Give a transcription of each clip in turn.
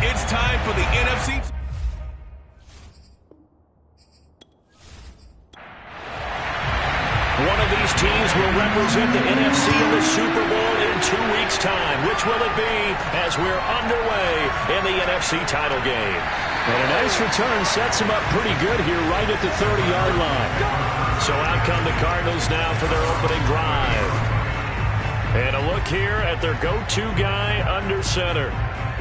It's time for the NFC. One of these teams will represent the NFC in the Super Bowl in 2 weeks' time. Which will it be as we're underway in the NFC title game? And a nice return sets them up pretty good here right at the 30-yard line. So out come the Cardinals now for their opening drive. And a look here at their go-to guy under center.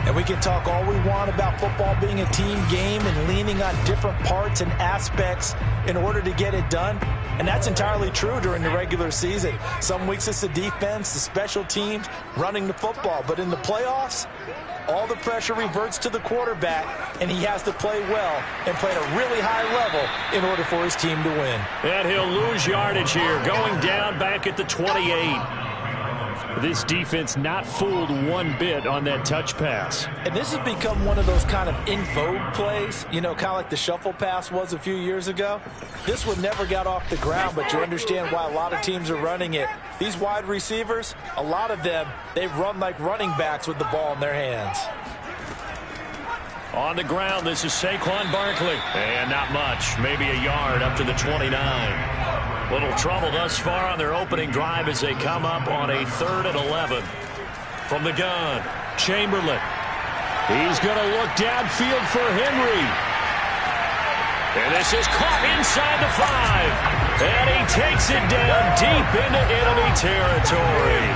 And we can talk all we want about football being a team game and leaning on different parts and aspects in order to get it done. And that's entirely true during the regular season. Some weeks it's the defense, the special teams, running the football. But in the playoffs, all the pressure reverts to the quarterback, and he has to play well and play at a really high level in order for his team to win. And he'll lose yardage here, going down back at the 28. This defense not fooled one bit on that touch pass. And this has become one of those kind of in vogue plays, you know, kind of like the shuffle pass was a few years ago. This one never got off the ground, but you understand why a lot of teams are running it. These wide receivers, a lot of them, they run like running backs with the ball in their hands. On the ground, this is Saquon Barkley. And not much, maybe a yard up to the 29. Little trouble thus far on their opening drive as they come up on a 3rd and 11. From the gun, Chamberlain. He's going to look downfield for Henry. And this is caught inside the 5. And he takes it down deep into enemy territory.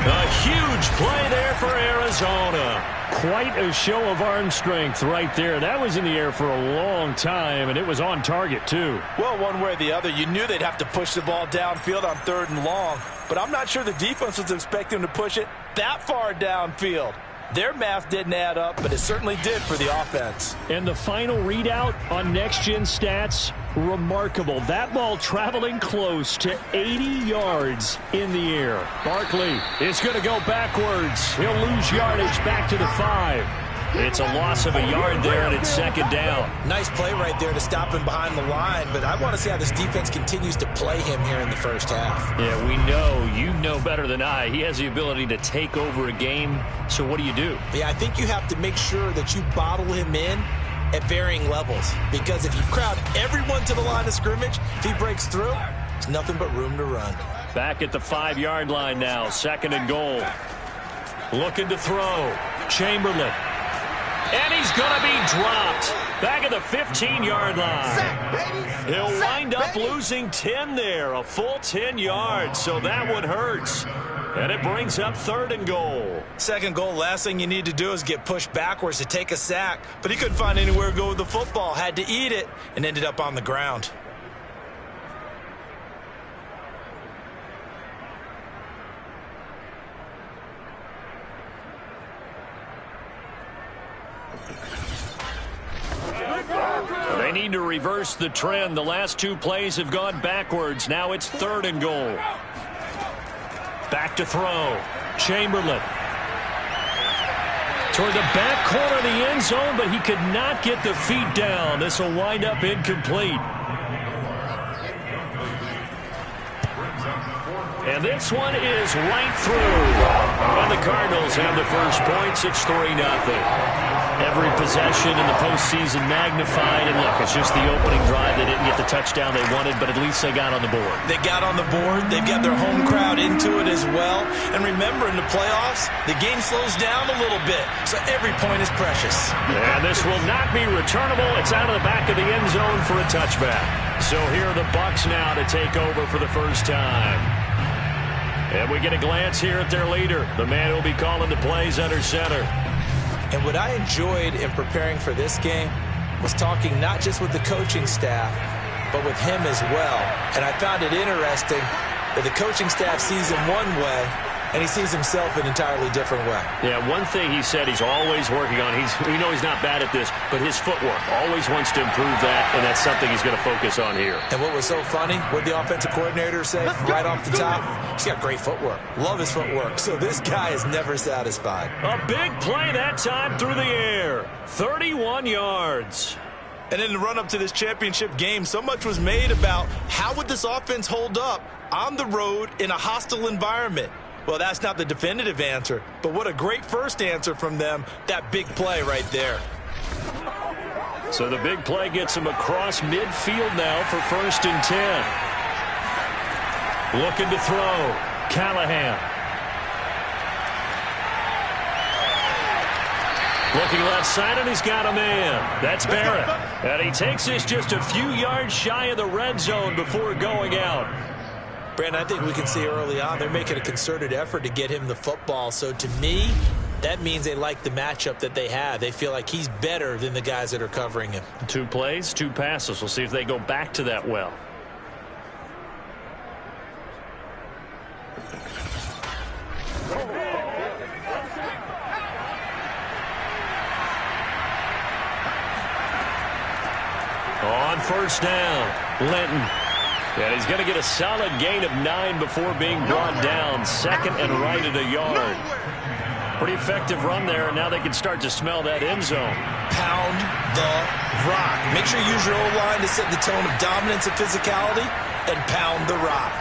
A huge play there for Arizona. Quite a show of arm strength right there. That was in the air for a long time, and it was on target, too. Well, one way or the other, you knew they'd have to push the ball downfield on 3rd and long. But I'm not sure the defense was expecting to push it that far downfield. Their math didn't add up, but it certainly did for the offense. And the final readout on next-gen stats, remarkable. That ball traveling close to 80 yards in the air. Barkley is going to go backwards. He'll lose yardage back to the 5. It's a loss of a yard there, and it's 2nd down. Nice play right there to stop him behind the line, but I want to see how this defense continues to play him here in the first half. Yeah, we know. You know better than I. He has the ability to take over a game, so what do you do? Yeah, I think you have to make sure that you bottle him in at varying levels, because if you crowd everyone to the line of scrimmage, if he breaks through, there's nothing but room to run. Back at the 5-yard line now, 2nd and goal. Looking to throw. Chamberlain. And he's going to be dropped back at the 15-yard line. He'll wind up losing 10 there, a full 10 yards, so that one hurts. And it brings up 3rd and goal. 2nd goal, last thing you need to do is get pushed backwards to take a sack. But he couldn't find anywhere to go with the football, had to eat it, and ended up on the ground. They need to reverse the trend. The last 2 plays have gone backwards. Now it's 3rd and goal. Back to throw. Chamberlain. Toward the back corner of the end zone, but he could not get the feet down. This will wind up incomplete. And this one is right through. And the Cardinals have the first points. It's 3-0. Every possession in the postseason magnified. And look, it's just the opening drive. They didn't get the touchdown they wanted, but at least they got on the board. They got on the board. They've got their home crowd into it as well. And remember, in the playoffs, the game slows down a little bit, so every point is precious. And this will not be returnable. It's out of the back of the end zone for a touchback. So here are the Bucs now to take over for the first time. And we get a glance here at their leader, the man who will be calling the plays under center. And what I enjoyed in preparing for this game was talking not just with the coaching staff, but with him as well. And I found it interesting that the coaching staff sees him one way, and he sees himself an entirely different way. Yeah, one thing he said he's always working on, we know he's not bad at this, but his footwork, always wants to improve that, and that's something he's going to focus on here. And what was so funny, what did the offensive coordinator say right off the top? He's got great footwork. Love his footwork. So this guy is never satisfied. A big play that time through the air. 31 yards. And in the run-up to this championship game, so much was made about how would this offense hold up on the road in a hostile environment. Well, that's not the definitive answer, but what a great first answer from them, that big play right there. So the big play gets him across midfield now for 1st and 10. Looking to throw. Callahan. Looking left side, and he's got a man. That's Barrett. And he takes this just a few yards shy of the red zone before going out. Brandon, I think we can see early on they're making a concerted effort to get him the football. So to me, that means they like the matchup that they have. They feel like he's better than the guys that are covering him. 2 plays, 2 passes. We'll see if they go back to that well. On 1st down, Linton. And he's going to get a solid gain of 9 before being brought down. 2nd and right at a yard. Pretty effective run there, and now they can start to smell that end zone. Pound the rock. Make sure you use your O-line to set the tone of dominance and physicality, and pound the rock.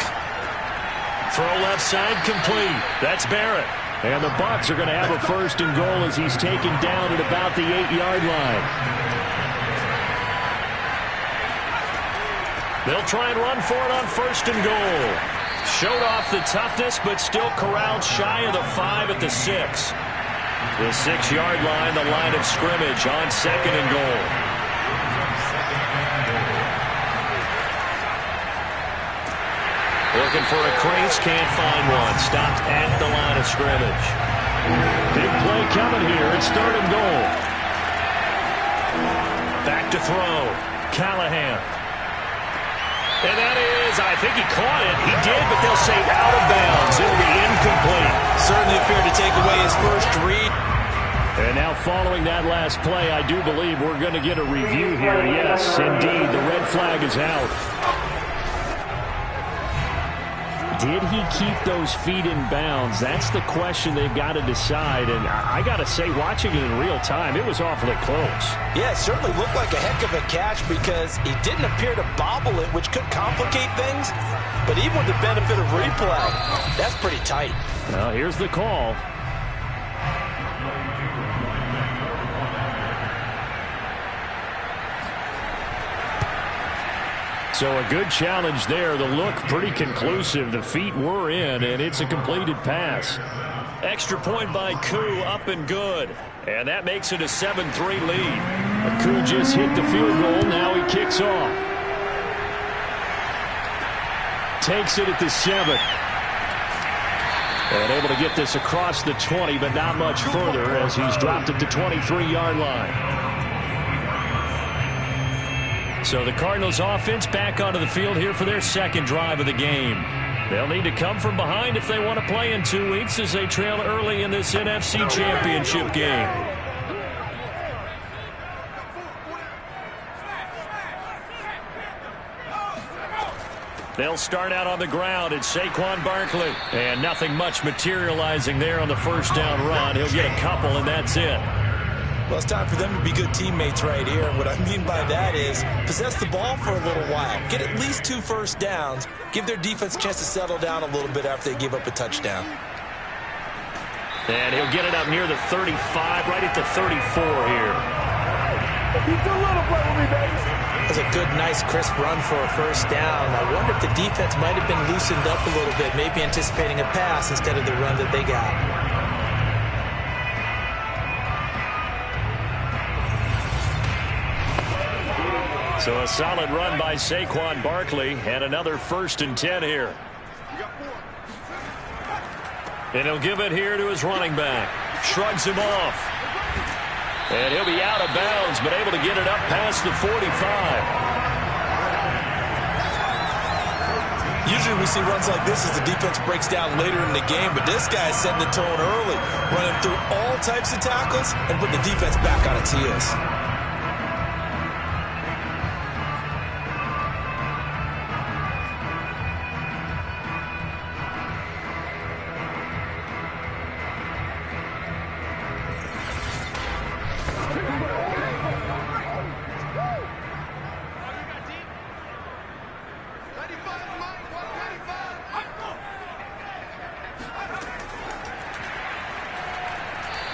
Throw left side complete. That's Barrett. And the Bucs are going to have a 1st and goal as he's taken down at about the 8-yard line. They'll try and run for it on 1st and goal. Showed off the toughness, but still corralled shy of the 5 at the 6. The 6-yard line, the line of scrimmage on 2nd and goal. Looking for a crease, can't find one. Stopped at the line of scrimmage. Big play coming here. It's 3rd and goal. Back to throw. Callahan. And that is, I think he caught it. He did, but they'll say out of bounds. It'll be incomplete. Certainly appeared to take away his first read. And now following that last play, I do believe we're going to get a review here. Yes, indeed, the red flag is out. Did he keep those feet in bounds? That's the question they've got to decide. And I got to say, watching it in real time, it was awfully close. Yeah, it certainly looked like a heck of a catch because he didn't appear to bobble it, which could complicate things. But even with the benefit of replay, that's pretty tight. Now, here's the call. So a good challenge there. The look pretty conclusive. The feet were in, and it's a completed pass. Extra point by Koo, up and good. And that makes it a 7-3 lead. Koo just hit the field goal. Now he kicks off. Takes it at the 7. And able to get this across the 20, but not much further as he's dropped at the 23-yard line. So the Cardinals offense back onto the field here for their 2nd drive of the game. They'll need to come from behind if they want to play in 2 weeks as they trail early in this NFC Championship game. They'll start out on the ground. It's Saquon Barkley. And nothing much materializing there on the 1st down run. He'll get a couple, and that's it. Well, it's time for them to be good teammates right here. And what I mean by that is possess the ball for a little while. Get at least 2 first downs. Give their defense a chance to settle down a little bit after they give up a touchdown. And he'll get it up near the 35, right at the 34 here. That's a good, nice, crisp run for a 1st down. I wonder if the defense might have been loosened up a little bit, maybe anticipating a pass instead of the run that they got. So a solid run by Saquon Barkley, and another 1st and 10 here. And he'll give it here to his running back. Shrugs him off. And he'll be out of bounds, but able to get it up past the 45. Usually we see runs like this as the defense breaks down later in the game, but this guy is setting the tone early, running through all types of tackles and putting the defense back on its heels.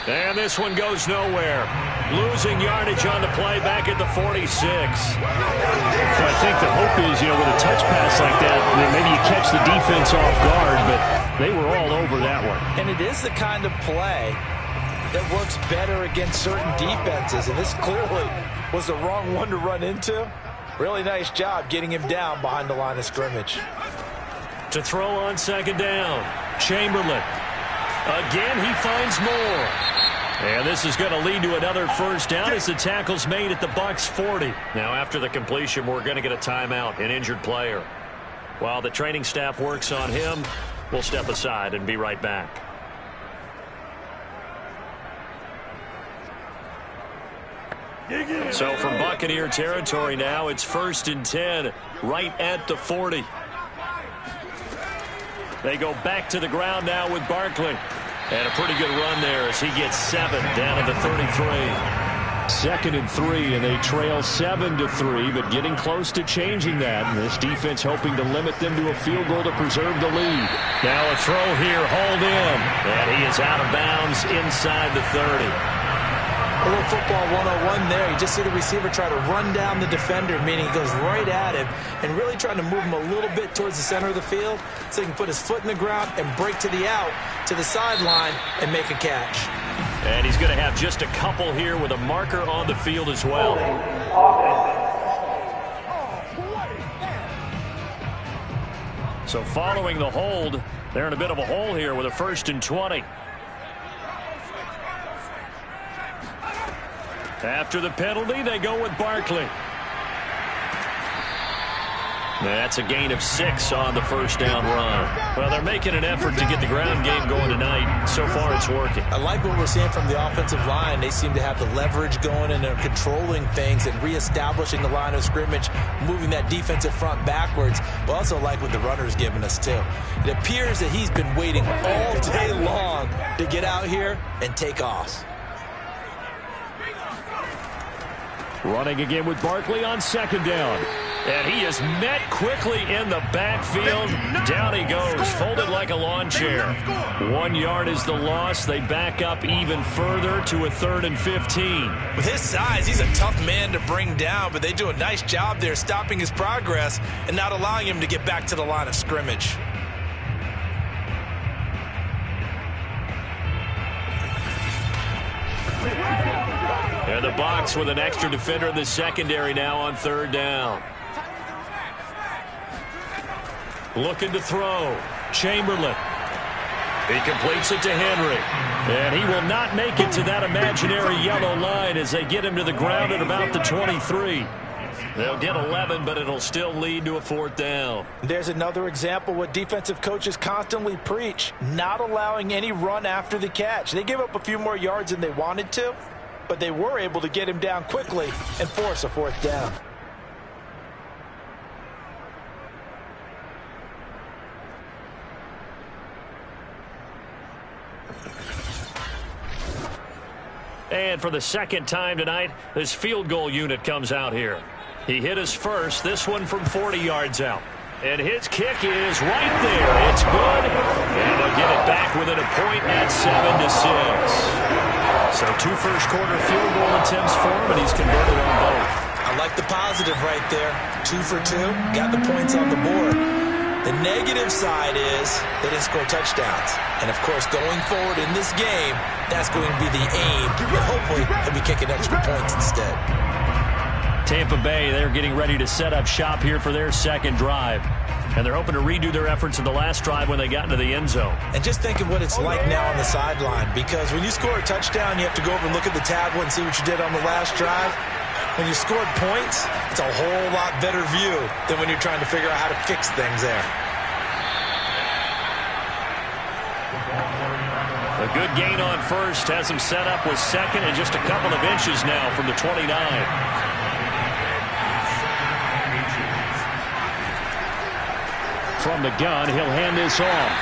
And this one goes nowhere. Losing yardage on the play back at the 46. Well, I think the hope is, with a touch pass like that maybe you catch the defense off guard, but they were all over that one. And it is the kind of play that works better against certain defenses, and this clearly was the wrong one to run into. Really nice job getting him down behind the line of scrimmage. To throw on second down, Chamberlain. Again, he finds more. And this is going to lead to another first down as the tackle's made at the Bucs 40. Now, after the completion, we're going to get a timeout, an injured player. While the training staff works on him, we'll step aside and be right back. So from Buccaneer territory now, it's 1st and 10, right at the 40. They go back to the ground now with Barkley. And a pretty good run there as he gets 7 down at the 33. 2nd and 3, and they trail 7-3, but getting close to changing that. And this defense hoping to limit them to a field goal to preserve the lead. Now a throw here, hauled in. And he is out of bounds inside the 30. A little football 101 there. You just see the receiver try to run down the defender, meaning he goes right at him and really trying to move him a little bit towards the center of the field so he can put his foot in the ground and break to the out, to the sideline, and make a catch. And he's going to have just a couple here with a marker on the field as well. So following the hold, they're in a bit of a hole here with a 1st and 20. After the penalty, they go with Barkley. That's a gain of 6 on the first down run. Well, they're making an effort to get the ground game going tonight. So far, it's working. I like what we're seeing from the offensive line. They seem to have the leverage going, and they're controlling things and reestablishing the line of scrimmage, moving that defensive front backwards. But also like what the runner's giving us, too. It appears that he's been waiting all day long to get out here and take off. Running again with Barkley on 2nd down. And he is met quickly in the backfield. Down he goes, folded like a lawn chair. 1 yard is the loss. They back up even further to a 3rd and 15. With his size, he's a tough man to bring down, but they do a nice job there stopping his progress and not allowing him to get back to the line of scrimmage. And the Bucs with an extra defender in the secondary now on 3rd down. Looking to throw. Chamberlain. He completes it to Henry. And he will not make it to that imaginary yellow line as they get him to the ground at about the 23. They'll get 11, but it'll still lead to a 4th down. There's another example what defensive coaches constantly preach, not allowing any run after the catch. They gave up a few more yards than they wanted to, but they were able to get him down quickly and force a 4th down. And for the 2nd time tonight, this field goal unit comes out here. He hit his first, this one from 40 yards out. And his kick is right there. It's good. And they'll get it back within a point at 7-6. So 2 first-quarter field goal attempts for him, and he's converted on both. I like the positive right there. 2 for 2, got the points on the board. The negative side is they didn't score touchdowns. And, of course, going forward in this game, that's going to be the aim. And hopefully, they'll be kicking extra points instead. Tampa Bay, they're getting ready to set up shop here for their 2nd drive. And they're hoping to redo their efforts in the last drive when they got into the end zone. And just think of what it's like now on the sideline, because when you score a touchdown, you have to go over and look at the tablet and see what you did on the last drive. When you scored points, it's a whole lot better view than when you're trying to figure out how to fix things there. A good gain on first has him set up with 2nd and just a couple of inches now from the 29. From the gun, he'll hand this off.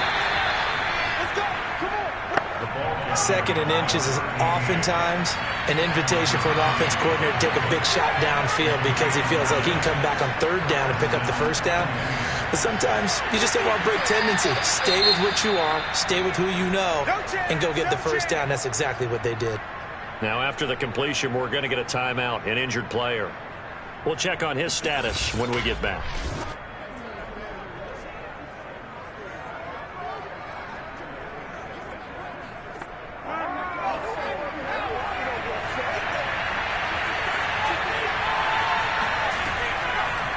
Second and inches is oftentimes an invitation for an offense coordinator to take a big shot downfield because he feels like he can come back on third down and pick up the first down. But sometimes you just don't want to break tendency. Stay with what you are, stay with who you know, and go get the first down. That's exactly what they did. Now after the completion, we're going to get a timeout, an injured player. We'll check on his status when we get back.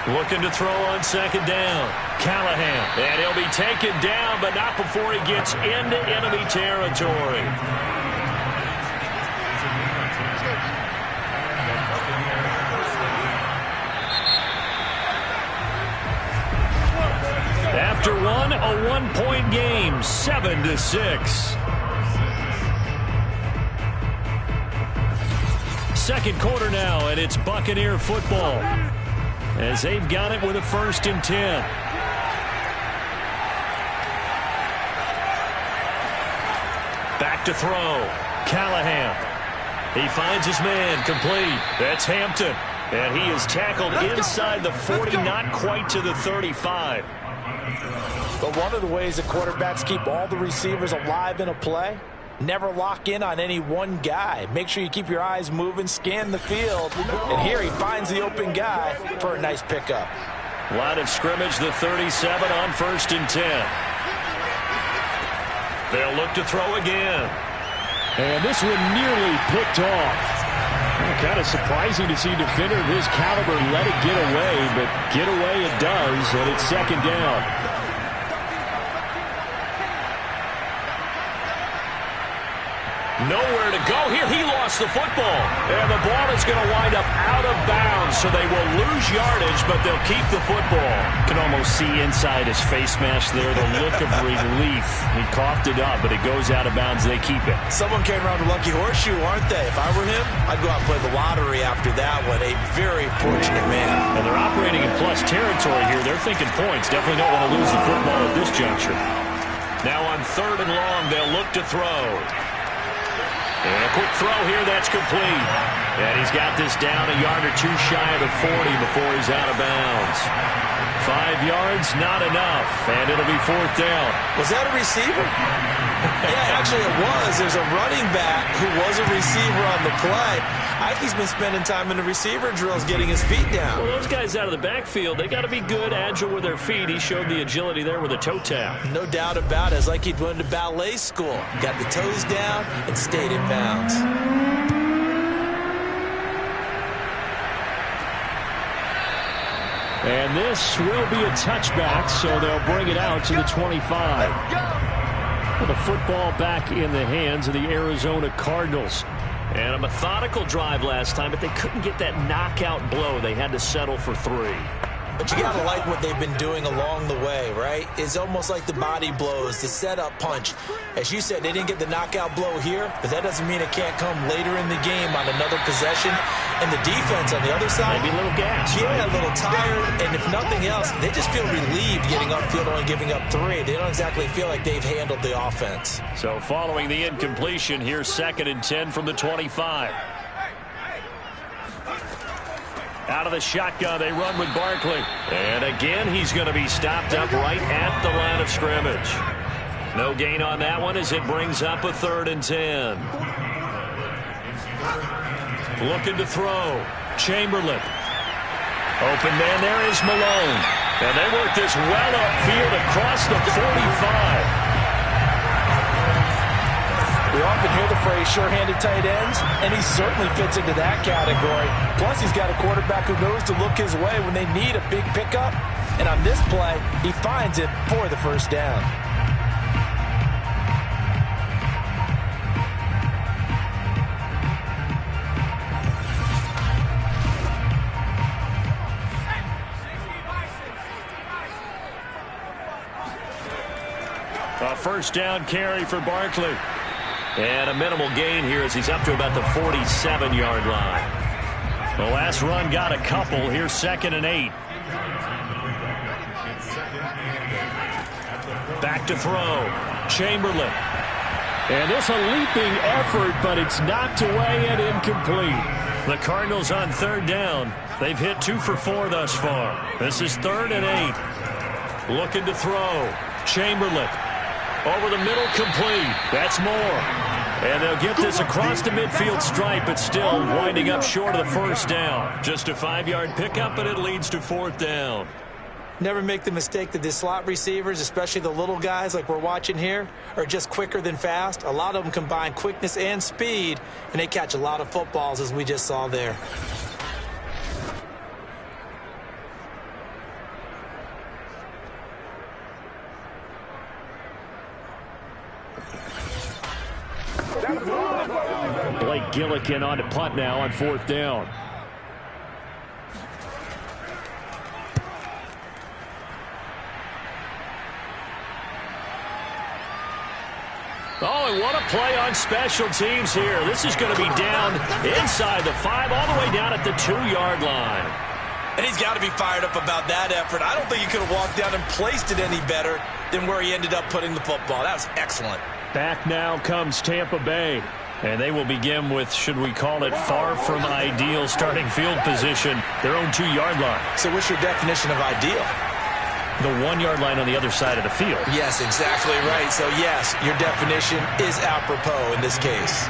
Looking to throw on second down. Callahan. And he'll be taken down, but not before he gets into enemy territory. After one, a one-point game, 7-6. Second quarter now, and it's Buccaneer football, as they've got it with a 1st and 10. Back to throw. Callahan. He finds his man, complete. That's Hampton. And he is tackled inside the 40, not quite to the 35. But one of the ways that quarterbacks keep all the receivers alive in a play, never lock in on any one guy. Make sure you keep your eyes moving, scan the field. And here he finds the open guy for a nice pickup. Line of scrimmage, the 37 on 1st and 10. They'll look to throw again. And this one nearly picked off. Kind of surprising to see a defender of his caliber let it get away, but get away it does, and it's second down. Nowhere to go here. He lost the football. And the ball is going to wind up out of bounds, so they will lose yardage, but they'll keep the football. Can almost see inside his face mask there, the look of relief. He coughed it up, but it goes out of bounds. They keep it. Someone came around a lucky horseshoe, aren't they? If I were him, I'd go out and play the lottery after that one. A very fortunate man. And they're operating in plus territory here. They're thinking points. Definitely don't want to lose the football at this juncture. Now on 3rd and long, they'll look to throw. And a quick throw here, that's complete. And he's got this down a yard or two shy of the 40 before he's out of bounds. 5 yards, not enough, and it'll be 4th down. Was that a receiver? Yeah, actually it was. There's a running back who was a receiver on the play. Ike's been spending time in the receiver drills getting his feet down. Well, those guys out of the backfield, they got to be good, agile with their feet. He showed the agility there with a toe tap. No doubt about it. It's like he'd went to ballet school. Got the toes down and stayed in bounds. And this will be a touchback, so they'll bring it out to the 25. With the football back in the hands of the Arizona Cardinals. And a methodical drive last time, but they couldn't get that knockout blow. They had to settle for 3. But you got to like what they've been doing along the way, right? It's almost like the body blows, the setup punch. As you said, they didn't get the knockout blow here, but that doesn't mean it can't come later in the game on another possession. And the defense on the other side, maybe a little gas. Yeah, right? A little tired. And if nothing else, they just feel relieved getting upfield, only giving up 3. They don't exactly feel like they've handled the offense. So following the incompletion, here's 2nd and 10 from the 25. Out of the shotgun, they run with Barkley. And again, he's going to be stopped up right at the line of scrimmage. No gain on that one as it brings up a 3rd and 10. Looking to throw. Chamberlain. Open man, there is Malone. And they work this well upfield across the 45. We often hear the phrase sure-handed tight ends, and he certainly fits into that category. Plus, he's got a quarterback who knows to look his way when they need a big pickup. And on this play, he finds it for the 1st down. A 1st down carry for Barkley. And a minimal gain here as he's up to about the 47-yard line. The last run got a couple. Here's 2nd and 8. Back to throw. Chamberlain. And this a leaping effort, but it's knocked away and incomplete. The Cardinals on third down. They've hit 2 for 4 thus far. This is 3rd and 8. Looking to throw. Chamberlain. Over the middle, complete. That's Moore. And they'll get this across the midfield stripe, but still winding up short of the first down. Just a 5-yard pickup, but it leads to 4th down. Never make the mistake that the slot receivers, especially the little guys like we're watching here, are just quicker than fast. A lot of them combine quickness and speed, and they catch a lot of footballs, as we just saw there. Blake Gillikin on to punt now on 4th down. Oh, and what a play on special teams here. This is going to be down inside the 5, all the way down at the 2-yard line. And he's got to be fired up about that effort. I don't think he could have walked down and placed it any better than where he ended up putting the football. That was excellent. Back now comes Tampa Bay. And they will begin with, should we call it, far from ideal starting field position, their own 2-yard line. So what's your definition of ideal? The 1-yard line on the other side of the field. Yes, exactly right. So, yes, your definition is apropos in this case.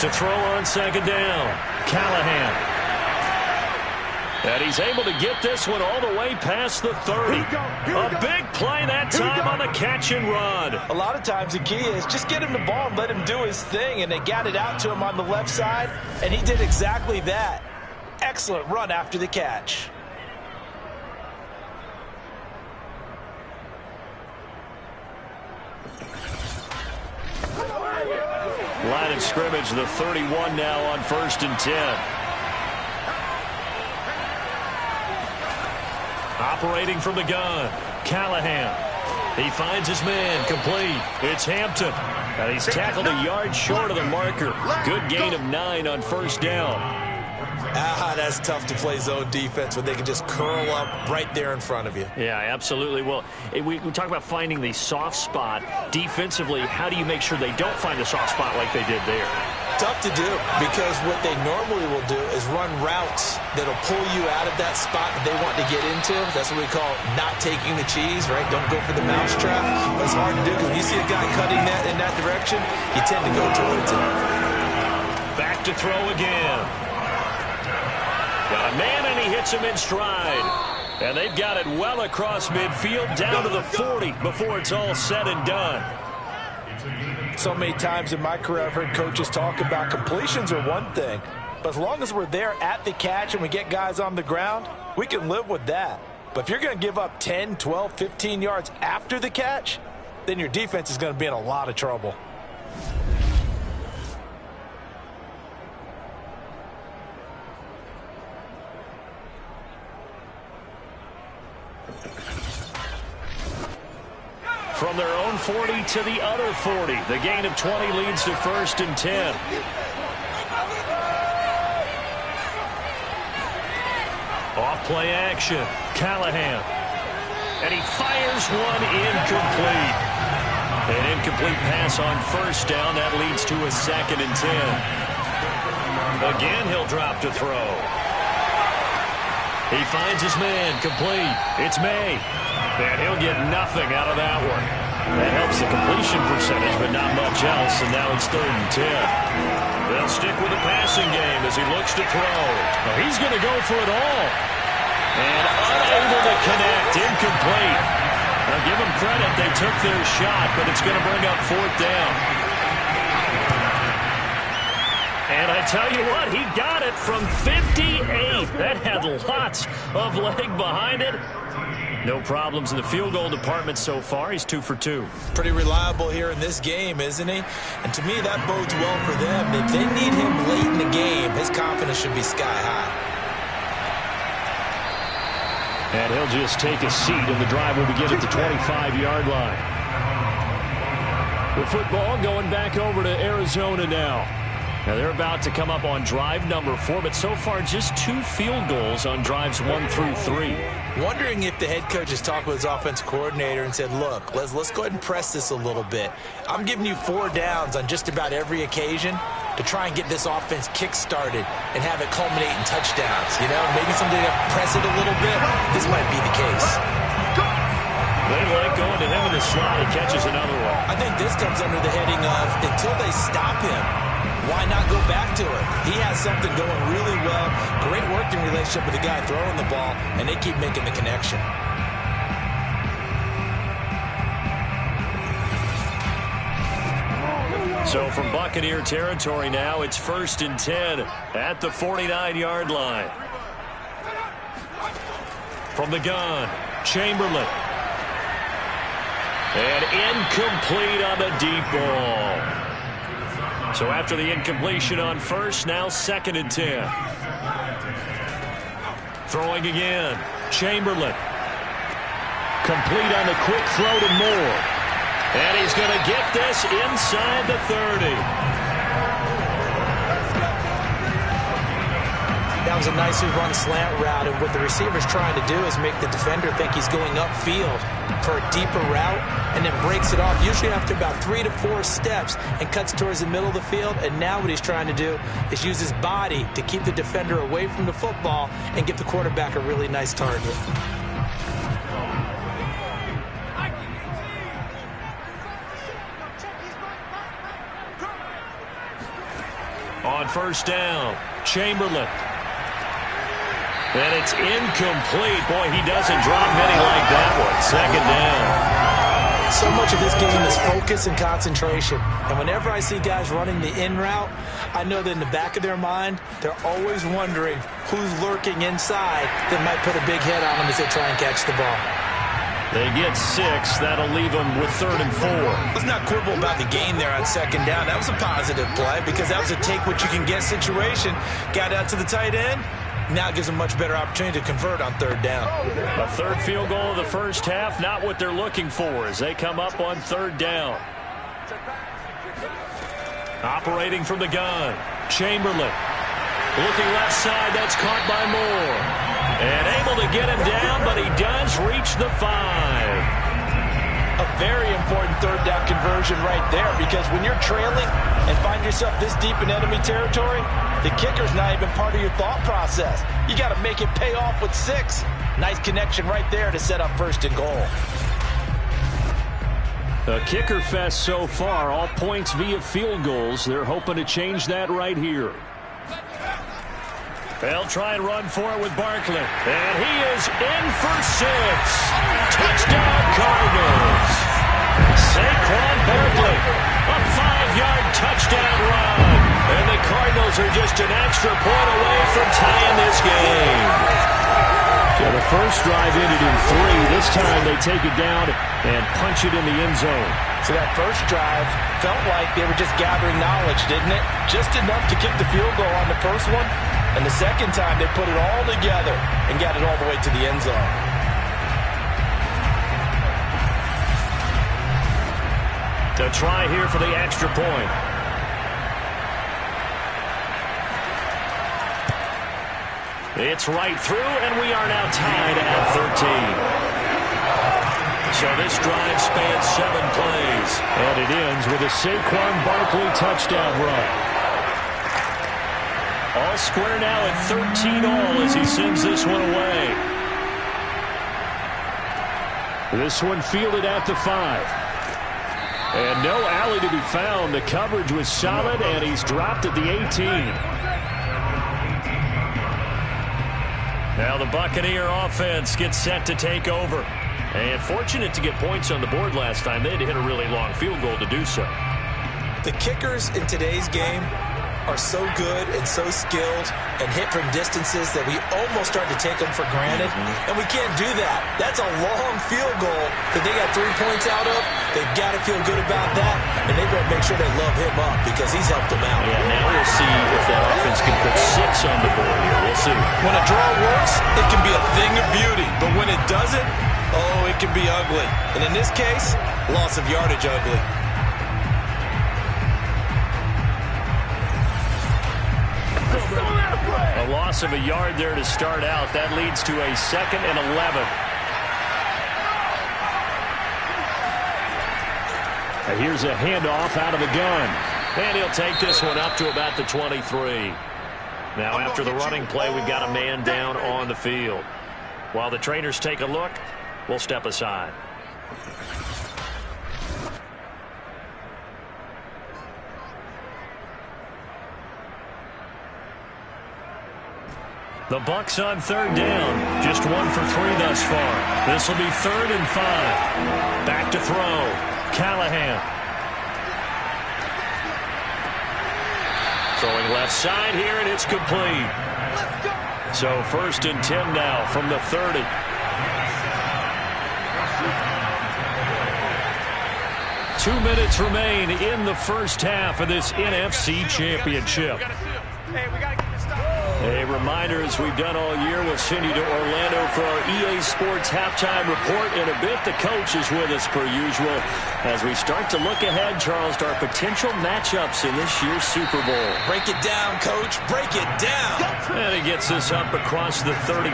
To throw on 2nd down, Callahan. And he's able to get this one all the way past the 30. A big play that time on the catch and run. A lot of times the key is just get him the ball and let him do his thing, and they got it out to him on the left side, and he did exactly that. Excellent run after the catch. Line of scrimmage, the 31 now on 1st and 10. Operating from the gun, Callahan. He finds his man, complete. It's Hampton. And he's tackled a yard short of the marker. Good gain of 9 on 1st down. That's tough to play zone defense when they can just curl up right there in front of you. Yeah, absolutely. Well, we talk about finding the soft spot. Defensively, how do you make sure they don't find the soft spot like they did there? Tough to do, because what they normally will do is run routes that'll pull you out of that spot that they want to get into. That's what we call not taking the cheese, right? Don't go for the mousetrap. But it's hard to do, because when you see a guy cutting that in that direction, you tend to go towards it. Back to throw again. Got a man, and he hits him in stride. And they've got it well across midfield, down to the 40 before it's all said and done. So many times in my career I've heard coaches talk about completions are one thing, but as long as we're there at the catch and we get guys on the ground, we can live with that. But if you're going to give up 10, 12, 15 yards after the catch, then your defense is going to be in a lot of trouble. From their own 40 to the other 40. The gain of 20 leads to 1st and 10. Off play action. Callahan. And he fires one incomplete. An incomplete pass on 1st down. That leads to a 2nd and 10. Again, he'll drop to throw. He finds his man, complete. It's May. And he'll get nothing out of that one. That helps the completion percentage, but not much else, and now it's 3rd and 10. They'll stick with the passing game as he looks to throw. Well, he's going to go for it all. And unable to connect, incomplete. Now give them credit, they took their shot, but it's going to bring up 4th down. And I tell you what, he got it from 58. That had lots of leg behind it. No problems in the field goal department so far. He's 2 for 2. Pretty reliable here in this game, isn't he? And to me, that bodes well for them. If they need him late in the game, his confidence should be sky high. And he'll just take a seat, and the drive will begin at the 25-yard line. The football going back over to Arizona now. Now they're about to come up on drive number 4, but so far just 2 field goals on drives 1 through 3. Wondering if the head coach has talked with his offensive coordinator and said, look, let's go ahead and press this a little bit. I'm giving you 4 downs on just about every occasion to try and get this offense kick-started and have it culminate in touchdowns. You know, maybe somebody to press it a little bit. This might be the case. They like going to him in the slot. He catches another one. I think this comes under the heading of until they stop him, why not go back to it? He has something going really well. Great working relationship with the guy throwing the ball, and they keep making the connection. So from Buccaneer territory now, it's 1st and 10 at the 49-yard line. From the gun, Chamberlain. And incomplete on the deep ball. So after the incompletion on first, now 2nd and 10. Throwing again, Chamberlain. Complete on the quick throw to Moore. And he's going to get this inside the 30. That was a nicely run slant route, and what the receiver's trying to do is make the defender think he's going upfield for a deeper route, and then breaks it off, usually after about 3 to 4 steps, and cuts towards the middle of the field. And now what he's trying to do is use his body to keep the defender away from the football and give the quarterback a really nice target. On first down, Chamberlain. And it's incomplete. Boy, he doesn't drop many like that one. 2nd down. So much of this game is focus and concentration. And whenever I see guys running the in route, I know that in the back of their mind, they're always wondering who's lurking inside that might put a big hit on them as they try and catch the ball. They get 6. That'll leave them with 3rd and 4. Let's not quibble about the gain there on 2nd down. That was a positive play because that was a take-what-you-can-get situation. Got out to the tight end. Now it gives them much better opportunity to convert on 3rd down. A 3rd field goal of the first half, not what they're looking for as they come up on 3rd down. Operating from the gun, Chamberlain. Looking left side, that's caught by Moore. And able to get him down, but he does reach the 5. A very important 3rd down conversion right there, because when you're trailing and find yourself this deep in enemy territory, the kicker's not even part of your thought process. You got to make it pay off with 6. Nice connection right there to set up 1st and goal. A kicker fest so far, all points via field goals. They're hoping to change that right here. They'll try and run for it with Barkley. And he is in for 6. Touchdown, Cardinals. Saquon Barkley, a 5-yard touchdown run. And the Cardinals are just an extra point away from tying this game. So the first drive ended in 3. This time they take it down and punch it in the end zone. So that first drive felt like they were just gathering knowledge, didn't it? Just enough to kick the field goal on the first one. And the second time, they put it all together and got it all the way to the end zone. To try here for the extra point. It's right through, and we are now tied at 13. So this drive spans 7 plays. And it ends with a Saquon Barkley touchdown run. All square now at 13 all as he sends this one away. This one fielded at the 5. And no alley to be found. The coverage was solid, and he's dropped at the 18. Now the Buccaneer offense gets set to take over. And fortunate to get points on the board last time. They had to hit a really long field goal to do so. The kickers in today's game are so good and so skilled and hit from distances that we almost start to take them for granted. And we can't do that. That's a long field goal that they got 3 points out of. They've got to feel good about that, and they better make sure they love him up because he's helped them out. Yeah, now we'll see if that offense can put 6 on the board here. We'll see. When a draw works, it can be a thing of beauty. But when it doesn't, oh, it can be ugly. And in this case, loss of yardage ugly. loss of a yard there to start out. That leads to a 2nd and 11. Here's a handoff out of the gun. And he'll take this one up to about the 23. Now after the running play, we've got a man down on the field. While the trainers take a look, we'll step aside. The Bucs on 3rd down. Just 1 for 3 thus far. This will be 3rd and 5. Back to throw. Callahan. Throwing left side here, and it's complete. So 1st and 10 now from the 30. Two minutes remain in the first half of this NFC Championship. A reminder, as we've done all year, we'll send you to Orlando for our EA Sports halftime report. In a bit, the coach is with us per usual as we start to look ahead, Charles, to our potential matchups in this year's Super Bowl. Break it down, Coach. Break it down. And he gets this up across the 35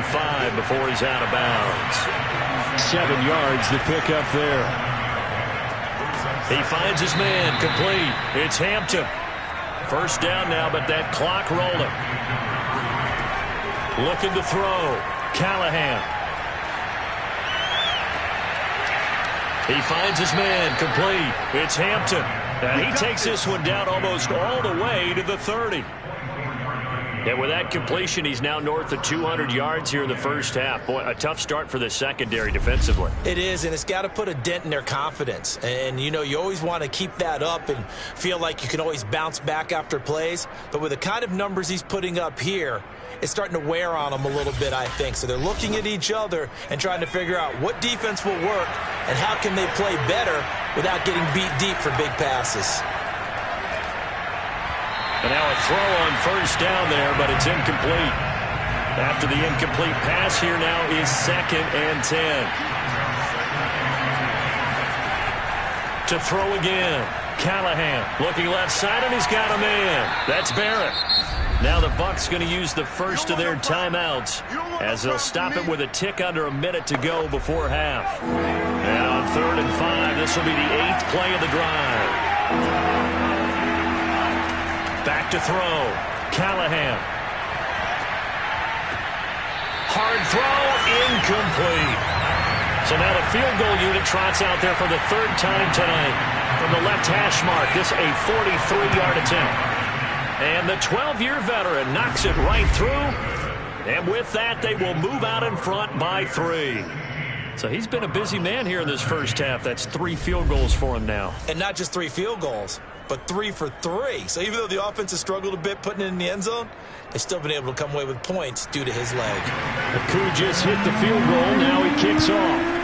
before he's out of bounds. 7 yards to pick up there. He finds his man, complete. It's Hampton. 1st down now, but that clock rolling. Looking to throw. Callahan. He finds his man, complete. It's Hampton. And he takes this one down almost all the way to the 30. And with that completion, he's now north of 200 yards here in the first half. Boy, a tough start for the secondary defensively. It is, and it's got to put a dent in their confidence. And, you know, you always want to keep that up and feel like you can always bounce back after plays. But with the kind of numbers he's putting up here, it's starting to wear on them a little bit, I think. So they're looking at each other and trying to figure out what defense will work and how can they play better without getting beat deep for big passes. And now a throw on 1st down there, but it's incomplete. After the incomplete pass, here now is 2nd and 10. To throw again. Callahan looking left side, and he's got a man. That's Barrett. Now the Bucs going to use the first of their timeouts as they'll stop it with a tick under a minute to go before half. And on 3rd and 5, this will be the 8th play of the drive. Back to throw. Callahan. Hard throw. Incomplete. So now the field goal unit trots out there for the 3rd time tonight. From the left hash mark, this a 43-yard attempt. And the 12-year veteran knocks it right through. And with that, they will move out in front by 3. So he's been a busy man here in this first half. That's 3 field goals for him now. And not just 3 field goals, but 3 for 3. So even though the offense has struggled a bit putting it in the end zone, they've still been able to come away with points due to his leg. Koo just hit the field goal. Now he kicks off.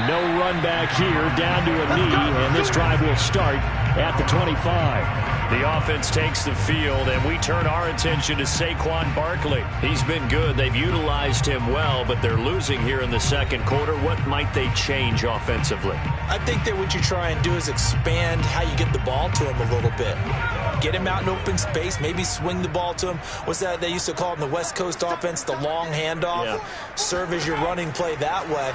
No run back here, down to a knee, and this drive will start at the 25. The offense takes the field, and we turn our attention to Saquon Barkley. He's been good. They've utilized him well, but they're losing here in the second quarter. What might they change offensively? I think that what you try and do is expand how you get the ball to him a little bit. Get him out in open space, maybe swing the ball to him. What's that they used to call in the West Coast offense, the long handoff? Yeah. Serve as your running play that way,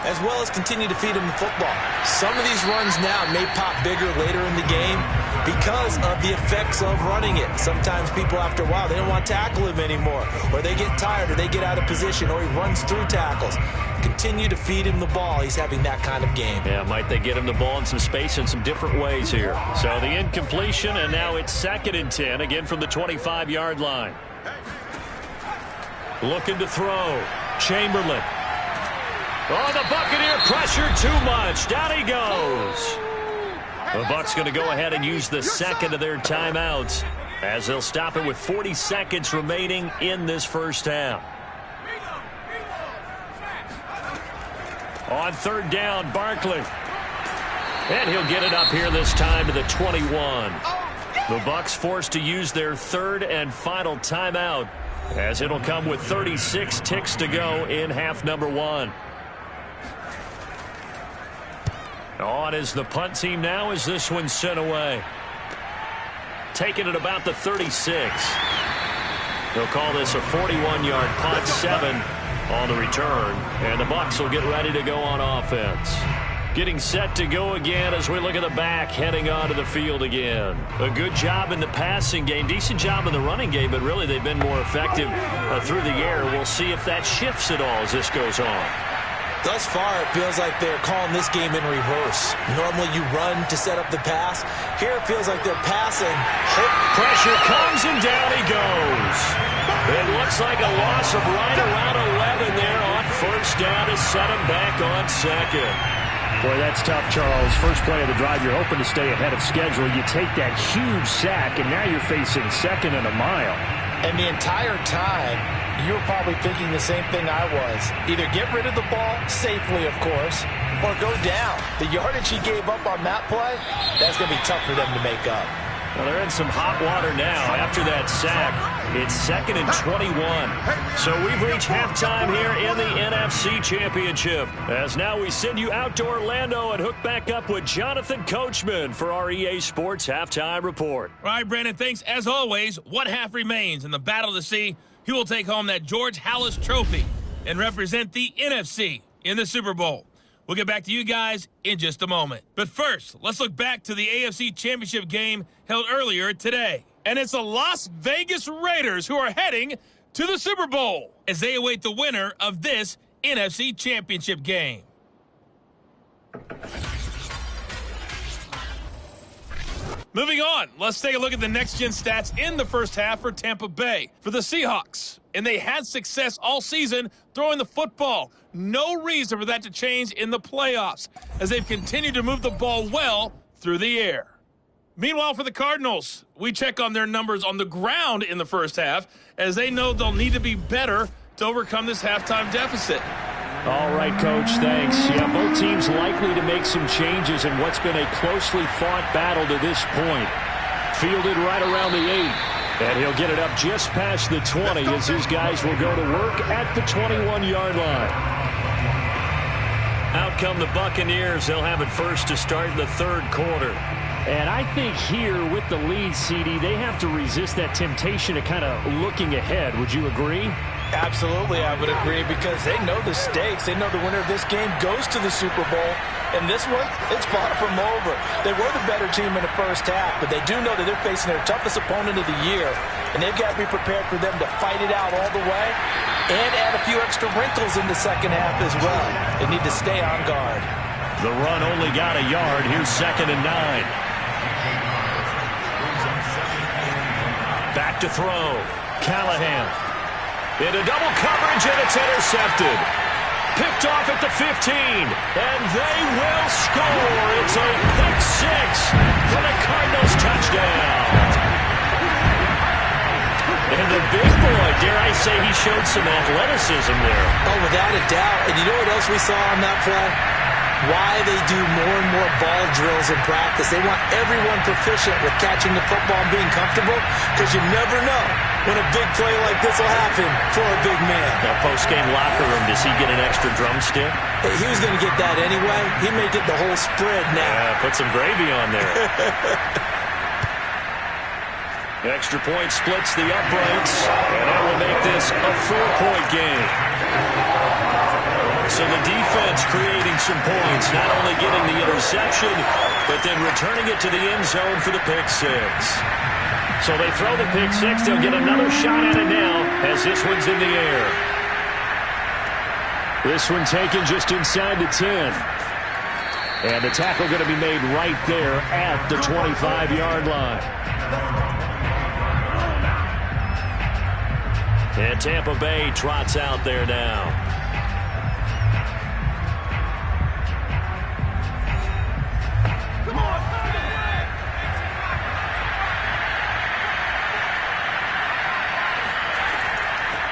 as well as continue to feed him the football. Some of these runs now may pop bigger later in the game because of the effects of running it. Sometimes people, after a while, they don't want to tackle him anymore, or they get tired, or they get out of position, or he runs through tackles. Continue to feed him the ball. He's having that kind of game. Yeah, might they get him the ball in some space in some different ways here. So the incompletion, and now it's 2nd and 10, again from the 25-yard line. Looking to throw. Chamberlain. Oh, the Buccaneer pressure too much. Down he goes. The Bucs going to go ahead and use the second of their timeouts as they'll stop it with 40 seconds remaining in this first half. On 3rd down, Barkley. And he'll get it up here this time to the 21. The Bucs forced to use their 3rd and final timeout as it'll come with 36 ticks to go in half number 1. On is the punt team now as this one's sent away. taken at about the 36. They'll call this a 41-yard punt, 7 on the return, and the Bucs will get ready to go on offense. Getting set to go again as we look at the back heading onto the field again. A good job in the passing game, decent job in the running game, but really they've been more effective through the air. We'll see if that shifts at all as this goes on. Thus far, it feels like they're calling this game in reverse. Normally you run to set up the pass. Here it feels like they're passing. Pressure comes and down he goes. It looks like a loss of right around 11 there on first down to set him back on second. Boy, that's tough, Charles. First play of the drive, you're hoping to stay ahead of schedule. You take that huge sack, and now you're facing 2nd and a mile. And the entire time, you were probably thinking the same thing I was. Either get rid of the ball, safely, of course, or go down. The yardage he gave up on that play, that's going to be tough for them to make up. Well, they're in some hot water now after that sack. It's 2nd and 21. So we've reached halftime here in the NFC Championship. As now we send you out to Orlando and hook back up with Jonathan Coachman for our EA Sports Halftime Report. All right, Brandon, thanks. As always, one half remains in the battle to see who will take home that George Halas Trophy and represent the NFC in the Super Bowl. We'll get back to you guys in just a moment. But first, let's look back to the AFC Championship game held earlier today. And it's the Las Vegas Raiders who are heading to the Super Bowl as they await the winner of this NFC Championship game. Moving on, let's take a look at the next-gen stats in the first half for Tampa Bay. For the Seahawks, and they had success all season throwing the football. No reason for that to change in the playoffs as they've continued to move the ball well through the air. Meanwhile, for the Cardinals, we check on their numbers on the ground in the first half as they know they'll need to be better to overcome this halftime deficit. All right, Coach, thanks. Yeah, both teams likely to make some changes in what's been a closely fought battle to this point. Fielded right around the 8. And he'll get it up just past the 20 as his guys will go to work at the 21-yard line. Out come the Buccaneers. They'll have it first to start the third quarter. And I think here with the lead, CD, they have to resist that temptation of kind of looking ahead. Would you agree? Absolutely, I would agree, because they know the stakes. They know the winner of this game goes to the Super Bowl. And this one, it's far from over. They were the better team in the first half, but they do know that they're facing their toughest opponent of the year. And they've got to be prepared for them to fight it out all the way and add a few extra wrinkles in the second half as well. They need to stay on guard. The run only got a yard. Here's 2nd and 9. Back to throw. Callahan. Into double coverage, and it's intercepted. Picked off at the 15, and they will score. It's a pick 6 for the Cardinals touchdown. And the big boy, dare I say, he showed some athleticism there. Oh, without a doubt. And you know what else we saw on that play? Why they do more and more ball drills in practice. They want everyone proficient with catching the football and being comfortable, because you never know when a big play like this will happen for a big man. Now, post-game locker room, does he get an extra drumstick? Hey, he was going to get that anyway. He may get the whole spread now. Yeah, put some gravy on there. Extra point splits the uprights, and that will make this a 4-point game. So the defense creating some points, not only getting the interception, but then returning it to the end zone for the pick 6. So they throw the pick 6. They'll get another shot at it now as this one's in the air. This one taken just inside the 10. And the tackle going to be made right there at the 25-yard line. And Tampa Bay trots out there now.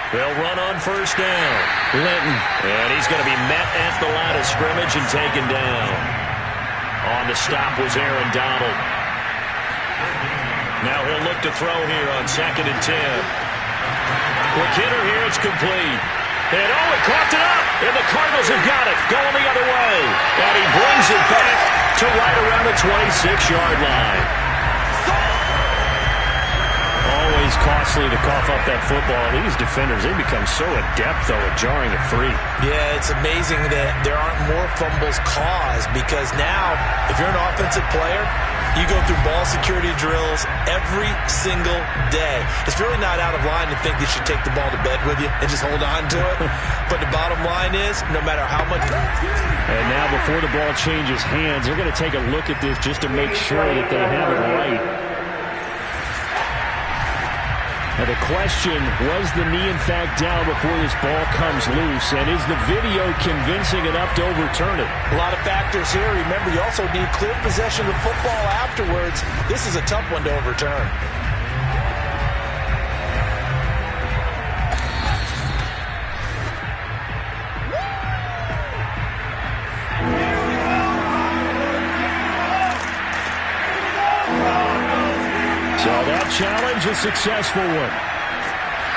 They'll run on first down. Linton. And he's going to be met at the line of scrimmage and taken down. On the stop was Aaron Donald. Now he'll look to throw here on 2nd and 10. Quick hitter here. It's complete. And oh, it coughed it up. And the Cardinals have got it. Going the other way. And he brings it back to right around the 26-yard line. is costly to cough up that football. These defenders, they become so adept, though, at jarring it free. Yeah, it's amazing that there aren't more fumbles caused because now, if you're an offensive player, you go through ball security drills every single day. It's really not out of line to think you should take the ball to bed with you and just hold on to it. But the bottom line is, no matter how much... And now before the ball changes hands, they're going to take a look at this just to make sure that they have it right. Now the question, was the knee in fact down before this ball comes loose? And is the video convincing enough to overturn it? A lot of factors here. Remember, you also need clear possession of the football afterwards. This is a tough one to overturn. So that challenge, a successful one.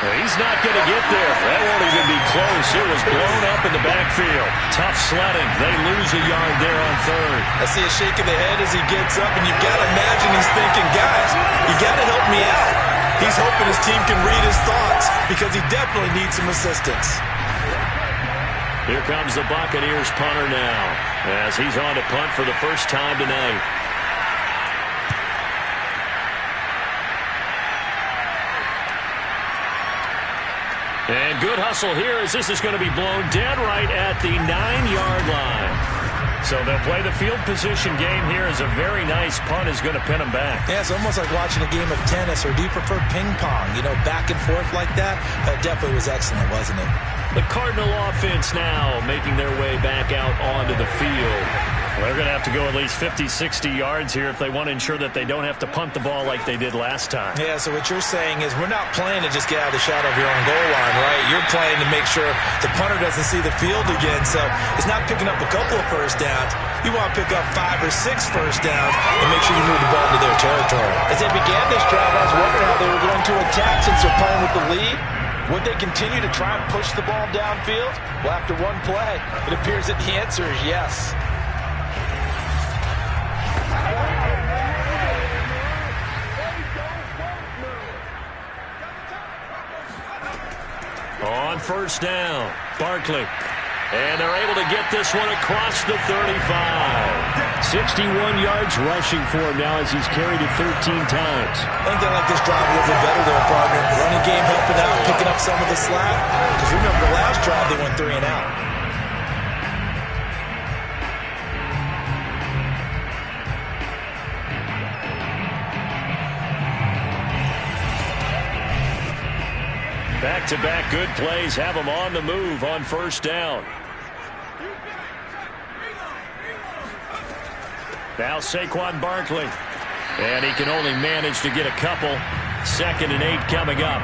Well, he's not going to get there. That won't even be close. It was blown up in the backfield. Tough sledding. They lose a yard there on third. I see a shake of the head as he gets up, and you've got to imagine he's thinking, guys, you got to help me out. He's hoping his team can read his thoughts because he definitely needs some assistance. Here comes the Buccaneers punter now as he's on to punt for the first time tonight. And good hustle here as this is going to be blown dead right at the 9-yard line. So they'll play the field position game here as a very nice punt is going to pin them back. Yeah, it's almost like watching a game of tennis, or do you prefer ping pong? You know, back and forth like that? That definitely was excellent, wasn't it? The Cardinal offense now making their way back out onto the field. They're going to have to go at least 50, 60 yards here if they want to ensure that they don't have to punt the ball like they did last time. Yeah, so what you're saying is we're not playing to just get out of the shadow of your own goal line, right? You're playing to make sure the punter doesn't see the field again. So it's not picking up a couple of first downs. You want to pick up 5 or 6 first downs and make sure you move the ball into their territory. As they began this drive, I was wondering how they were going to attack since they're playing with the lead. Would they continue to try and push the ball downfield? Well, after one play, it appears that the answer is yes. On first down, Barkley. And they're able to get this one across the 35. 61 yards rushing for him now as he's carried it 13 times. I think they like this drive a little bit better there, partner. Running game helping out, picking up some of the slack. Because remember, the last drive they went 3 and out. Back-to-back good plays have them on the move on first down. Now Saquon Barkley. And he can only manage to get a couple. 2nd and 8 coming up.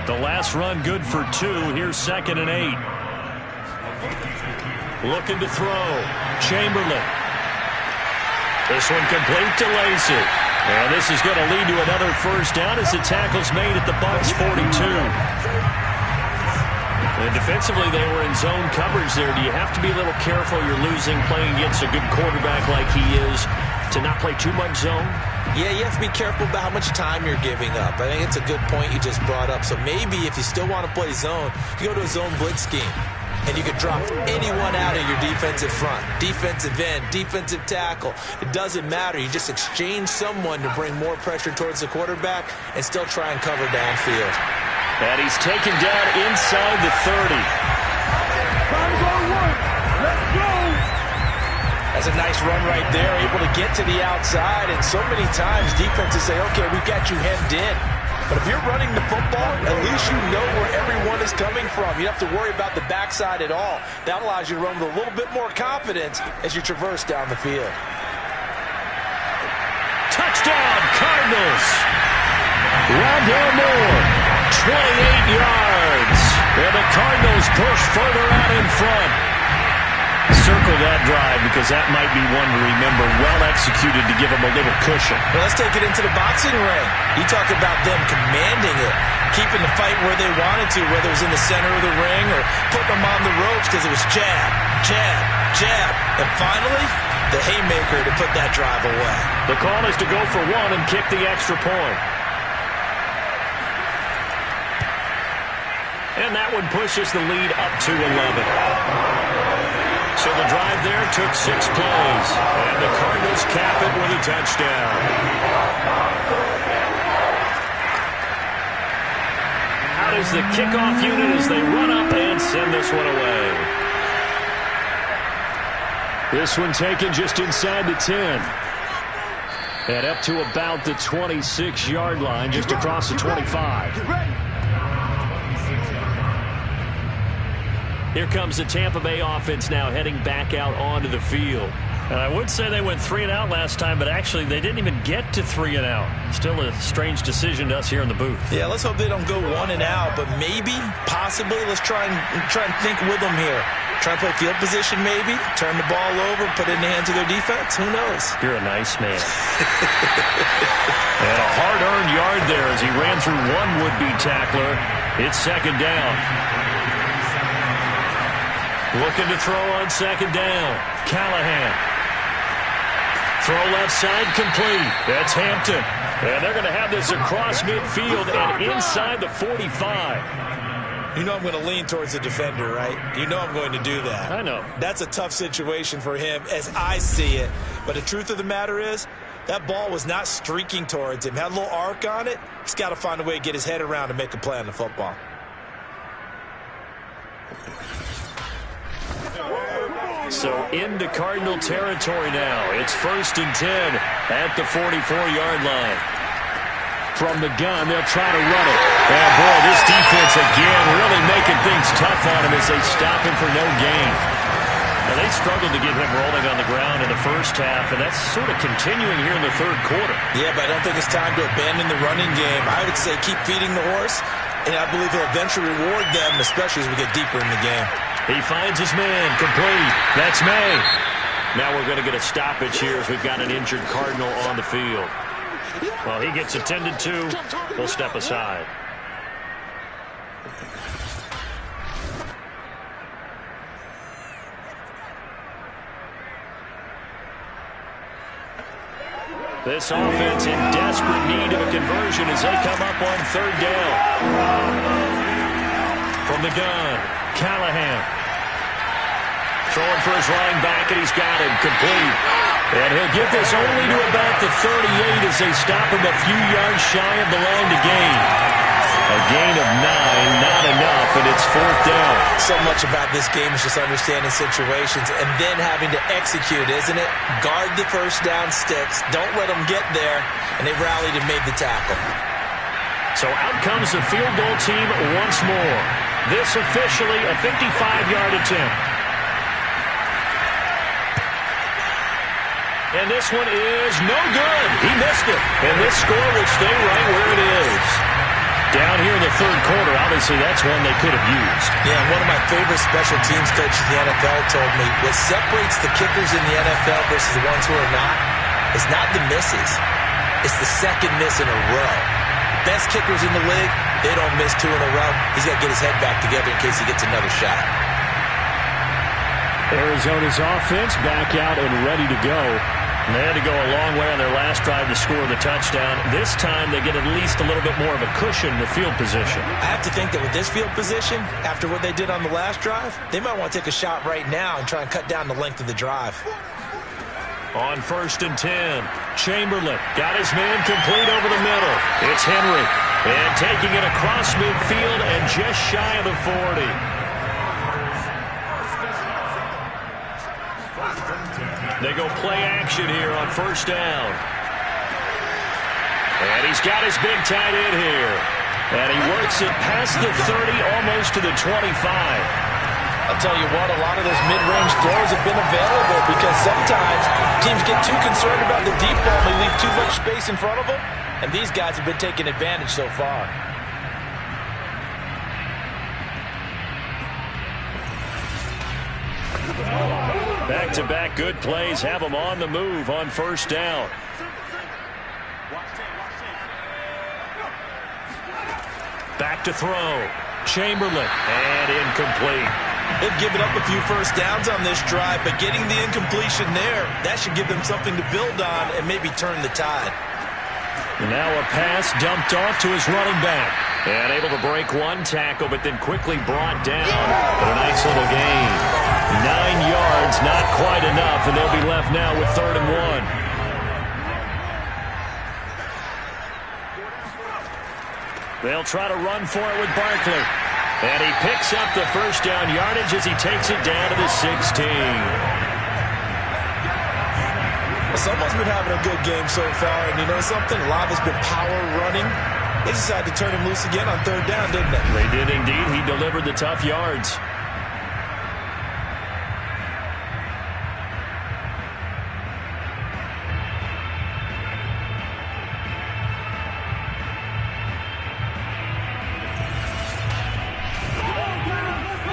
The last run good for 2. Here's 2nd and 8. Looking to throw. Chamberlain. This one complete to Lacy. And this is going to lead to another first down as the tackle's made at the Bucs 42. And defensively, they were in zone coverage there. Do you have to be a little careful? You're losing playing against a good quarterback like he is to not play too much zone? Yeah, you have to be careful about how much time you're giving up. I think it's a good point you just brought up. So maybe if you still want to play zone, you go to a zone blitz scheme. And you can drop anyone out of your defensive front, defensive end, defensive tackle. It doesn't matter. You just exchange someone to bring more pressure towards the quarterback and still try and cover downfield. And he's taken down inside the 30. Let's go. That's a nice run right there, able to get to the outside. And so many times defenses say, okay, we've got you hemmed in. But if you're running the football, at least you know where everyone is coming from. You don't have to worry about the backside at all. That allows you to run with a little bit more confidence as you traverse down the field. Touchdown, Cardinals. Rondale Moore, 28 yards. And the Cardinals push further out in front. Circle that drive because that might be one to remember. Well executed to give them a little cushion. Well, let's take it into the boxing ring. You talk about them commanding it, keeping the fight where they wanted to, whether it was in the center of the ring or putting them on the ropes because it was jab, jab, jab. And finally, the haymaker to put that drive away. The call is to go for one and kick the extra point. And that one pushes the lead up to 11. So the drive there took 6 plays. And the Cardinals cap it with a touchdown. Out is the kickoff unit as they run up and send this one away. This one taken just inside the 10. And up to about the 26-yard line, just across the 25. Here comes the Tampa Bay offense now heading back out onto the field. And I would say they went 3 and out last time, but actually they didn't even get to 3 and out. Still a strange decision to us here in the booth. Yeah, let's hope they don't go 1 and out, but maybe, possibly, let's try and think with them here. Try and play field position maybe, turn the ball over, put it in the hands of their defense. Who knows? You're a nice man. And a hard-earned yard there as he ran through one would-be tackler. It's second down. Looking to throw on second down. Callahan. Throw left side complete. That's Hampton. And they're going to have this across midfield and inside the 45. You know I'm going to lean towards the defender, right? You know I'm going to do that. I know. That's a tough situation for him as I see it. But the truth of the matter is, that ball was not streaking towards him. Had a little arc on it. He's got to find a way to get his head around and make a play on the football. So into Cardinal territory now. It's 1st and 10 at the 44-yard line. From the gun, they'll try to run it. And boy, this defense again really making things tough on him as they stop him for no gain. Now, they struggled to get him rolling on the ground in the first half, and that's sort of continuing here in the third quarter. Yeah, but I don't think it's time to abandon the running game. I would say keep feeding the horse, and I believe he'll eventually reward them, especially as we get deeper in the game. He finds his man, complete. That's May. Now we're going to get a stoppage here as we've got an injured Cardinal on the field. Well, he gets attended to. We'll step aside. This offense in desperate need of a conversion as they come up on third down. From the gun, Callahan. Throwing for his running back, and he's got him complete. And he'll get this only to about the 38 as they stop him a few yards shy of the line to gain. A gain of 9, not enough, and it's 4th down. So much about this game is just understanding situations and then having to execute, isn't it? Guard the first down sticks. Don't let them get there, and they rallied and made the tackle. So out comes the field goal team once more. This officially a 55-yard attempt. And this one is no good. He missed it. And this score will stay right where it is. Down here in the third quarter, obviously that's one they could have used. Yeah, one of my favorite special teams coaches in the NFL told me what separates the kickers in the NFL versus the ones who are not is not the misses. It's the second miss in a row. Best kickers in the league, they don't miss 2 in a row. He's got to get his head back together in case he gets another shot. Arizona's offense back out and ready to go. And they had to go a long way on their last drive to score the touchdown. This time they get at least a little bit more of a cushion with field position. I have to think that with this field position, after what they did on the last drive, they might want to take a shot right now and try and cut down the length of the drive. On 1st and 10, Chamberlain got his man complete over the middle. It's Henry. And taking it across midfield and just shy of the 40. They go play action here on 1st down. And he's got his big tight end here. And he works it past the 30, almost to the 25. I'll tell you what, a lot of those mid-range throws have been available because sometimes teams get too concerned about the deep ball and they leave too much space in front of them. And these guys have been taking advantage so far. Back-to-back good plays have them on the move on 1st down. Back to throw. Chamberlain. And incomplete. They've given up a few first downs on this drive, but getting the incompletion there, that should give them something to build on and maybe turn the tide. Now a pass dumped off to his running back. And able to break one tackle, but then quickly brought down. But a nice little gain. 9 yards, not quite enough, and they'll be left now with 3rd and 1. They'll try to run for it with Barkley. And he picks up the first down yardage as he takes it down to the 16. Someone's been having a good game so far, and you know something? A lot has been power running. They decided to turn him loose again on 3rd down, didn't they? They did indeed. He delivered the tough yards.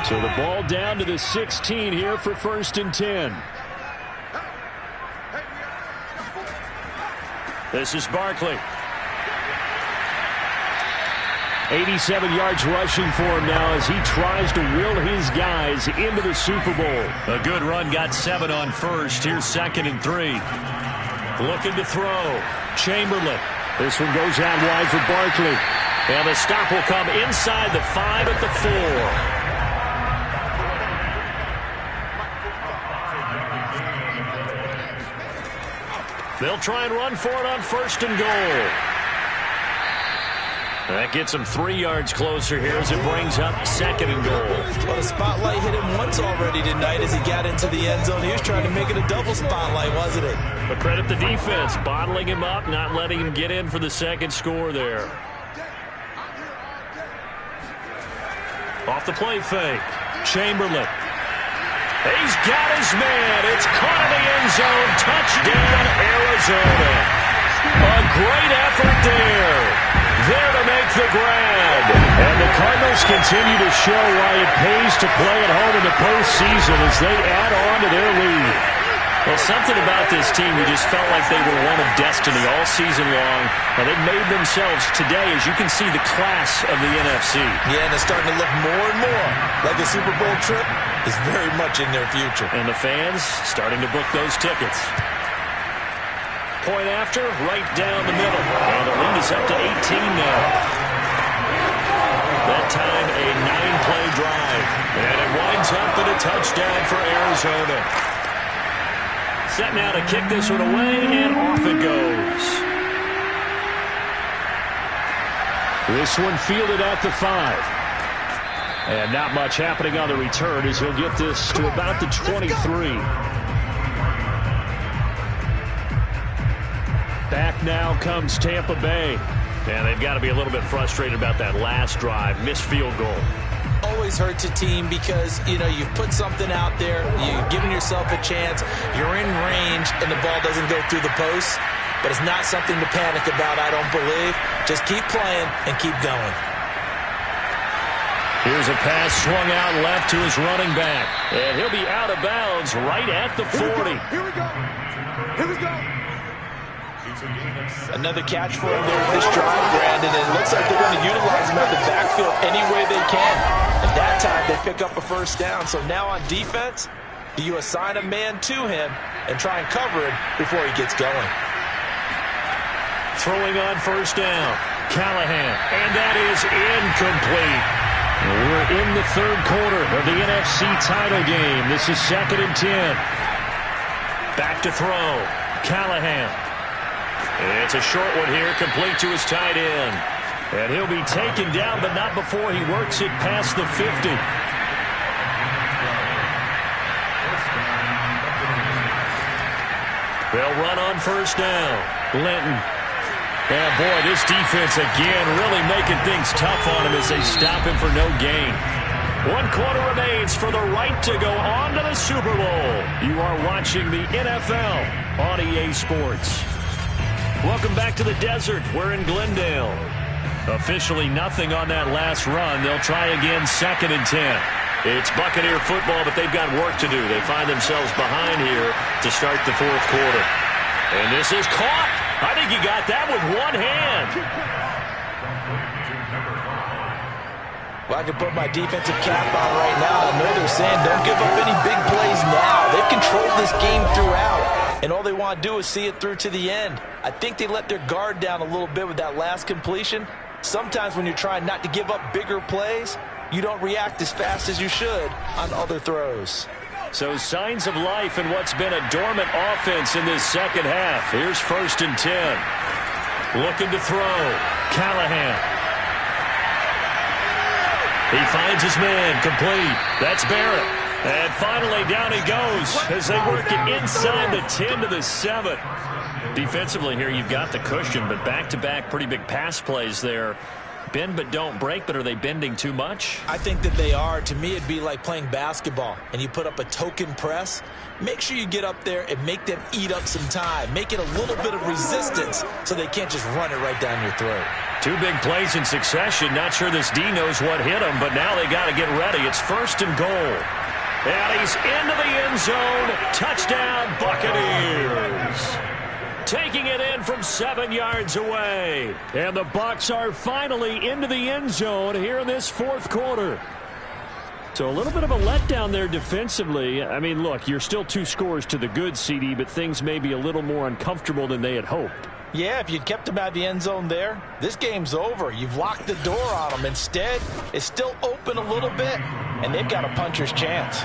So the ball down to the 16 here for 1st and 10. This is Barkley. 87 yards rushing for him now as he tries to will his guys into the Super Bowl. A good run, got 7 on first. Here's 2nd and 3. Looking to throw. Chamberlain. This one goes out wide for Barkley. And the stop will come inside the 5 at the 4. They'll try and run for it on 1st and goal. That gets him 3 yards closer here as it brings up 2nd and goal. Well, the spotlight hit him once already tonight as he got into the end zone. He was trying to make it a double spotlight, wasn't it? But credit the defense, bottling him up, not letting him get in for the 2nd score there. Off the play fake. Chamberlain. He's got his man. It's caught in the end zone. Touchdown, Arizona. A great effort there. There to make the grab. And the Cardinals continue to show why it pays to play at home in the postseason as they add on to their lead. Well, something about this team, you just felt like they were one of destiny all season long. Now, they've made themselves today, as you can see, the class of the NFC. Yeah, and it's starting to look more and more like a Super Bowl trip is very much in their future. And the fans starting to book those tickets. Point after, right down the middle. And the lead is up to 18 now. That time, a 9-play drive. And it winds up in a touchdown for Arizona. Set now to kick this one away, and off it goes. This one fielded at the 5. And not much happening on the return as he'll get this to about the 23. Back now comes Tampa Bay. And they've got to be a little bit frustrated about that last drive. Missed field goal. Always hurts a team because, you know, you've put something out there, you've given yourself a chance, you're in range, and the ball doesn't go through the post. But it's not something to panic about, I don't believe. Just keep playing and keep going. Here's a pass swung out left to his running back. And he'll be out of bounds right at the 40. Here we go. Here we go. Another catch for him there with this drive, Brandon, and it looks like they're going to utilize him at the backfield any way they can. And that time they pick up a first down. So now on defense, do you assign a man to him and try and cover him before he gets going? Throwing on first down, Callahan, and that is incomplete. We're in the 3rd quarter of the NFC title game. This is 2nd and 10. Back to throw, Callahan. It's a short one here, complete to his tight end. And he'll be taken down, but not before he works it past the 50. They'll run on first down. Linton. And boy, this defense again really making things tough on him as they stop him for no gain. 1 quarter remains for the right to go on to the Super Bowl. You are watching the NFL on EA Sports. Welcome back to the desert. We're in Glendale. Officially nothing on that last run. They'll try again 2nd and 10. It's Buccaneer football, but they've got work to do. They find themselves behind here to start the 4th quarter. And this is caught. I think he got that with one hand. Well, I can put my defensive cap on right now. I know they're saying don't give up any big plays now. They've controlled this game throughout. and all they want to do is see it through to the end. I think they let their guard down a little bit with that last completion. Sometimes when you're trying not to give up bigger plays, you don't react as fast as you should on other throws. So signs of life in what's been a dormant offense in this second half. Here's 1st and 10. Looking to throw. Callahan. He finds his man. Complete. That's Barrett. And finally down he goes as they work it inside the 10 to the 7. Defensively here, you've got the cushion, but back-to-back pretty big pass plays there. Bend but don't break, but are they bending too much? I think that they are. To me, it'd be like playing basketball, and you put up a token press. Make sure you get up there and make them eat up some time. Make it a little bit of resistance so they can't just run it right down your throat. 2 big plays in succession. Not sure this D knows what hit him, but now they got to get ready. It's 1st and goal. And he's into the end zone. Touchdown, Buccaneers. Taking it in from 7 yards away. And the Bucs are finally into the end zone here in this 4th quarter. So a little bit of a letdown there defensively. I mean, look, you're still 2 scores to the good, CD, but things may be a little more uncomfortable than they had hoped. Yeah, if you'd kept them out of the end zone there, this game's over. You've locked the door on them. Instead, it's still open a little bit, and they've got a puncher's chance.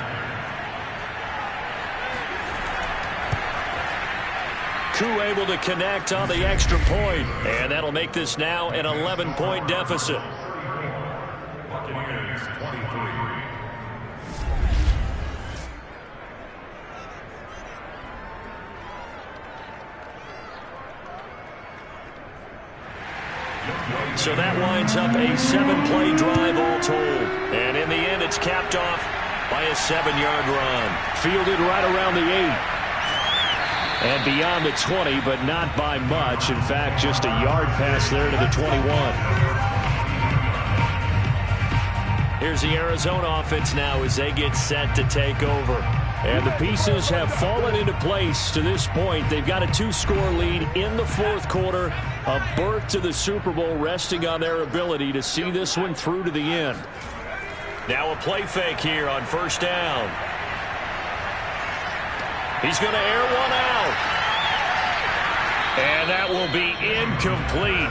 Koo able to connect on the extra point, and that'll make this now an 11-point deficit. So that winds up a 7-play drive all told. And in the end, it's capped off by a 7-yard run. Fielded right around the 8. And beyond the 20, but not by much. In fact, just a yard pass there to the 21. Here's the Arizona offense now as they get set to take over. And the pieces have fallen into place to this point. They've got a 2-score lead in the 4th quarter. A berth to the Super Bowl resting on their ability to see this one through to the end. Now a play fake here on 1st down. He's going to air one out. And that will be incomplete.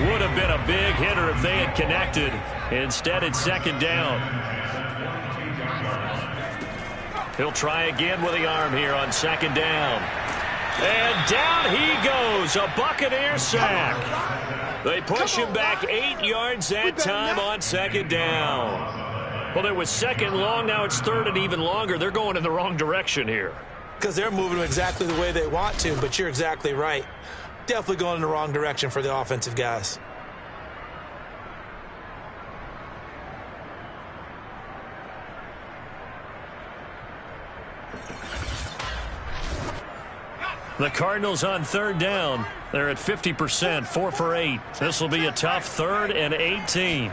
Would have been a big hitter if they had connected. Instead, it's 2nd down. He'll try again with the arm here on 2nd down. And down he goes. A Buccaneer sack. They push him back 8 yards that time on 2nd down. Well, it was 2nd long. Now it's 3rd and even longer. They're going in the wrong direction here. Because they're moving exactly the way they want to, but you're exactly right. Definitely going in the wrong direction for the offensive guys. The Cardinals on 3rd down. They're at 50%, 4 for 8. This will be a tough 3rd and 18.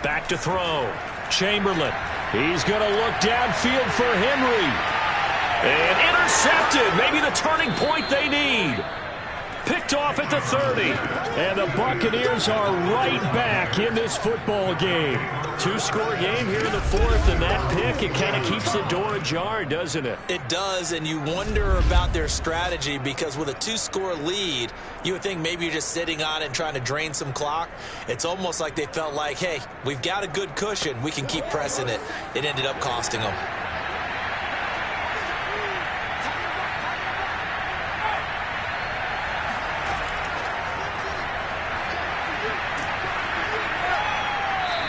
Back to throw. Chamberlain. He's going to look downfield for Henry. And intercepted. Maybe the turning point they need. Picked off at the 30. And the Buccaneers are right back in this football game. 2-score game here in the 4th, and that pick, it kind of keeps the door ajar, doesn't it? It does, and you wonder about their strategy because with a 2-score lead, you would think maybe you're just sitting on it and trying to drain some clock. It's almost like they felt like, hey, we've got a good cushion. We can keep pressing it. It ended up costing them.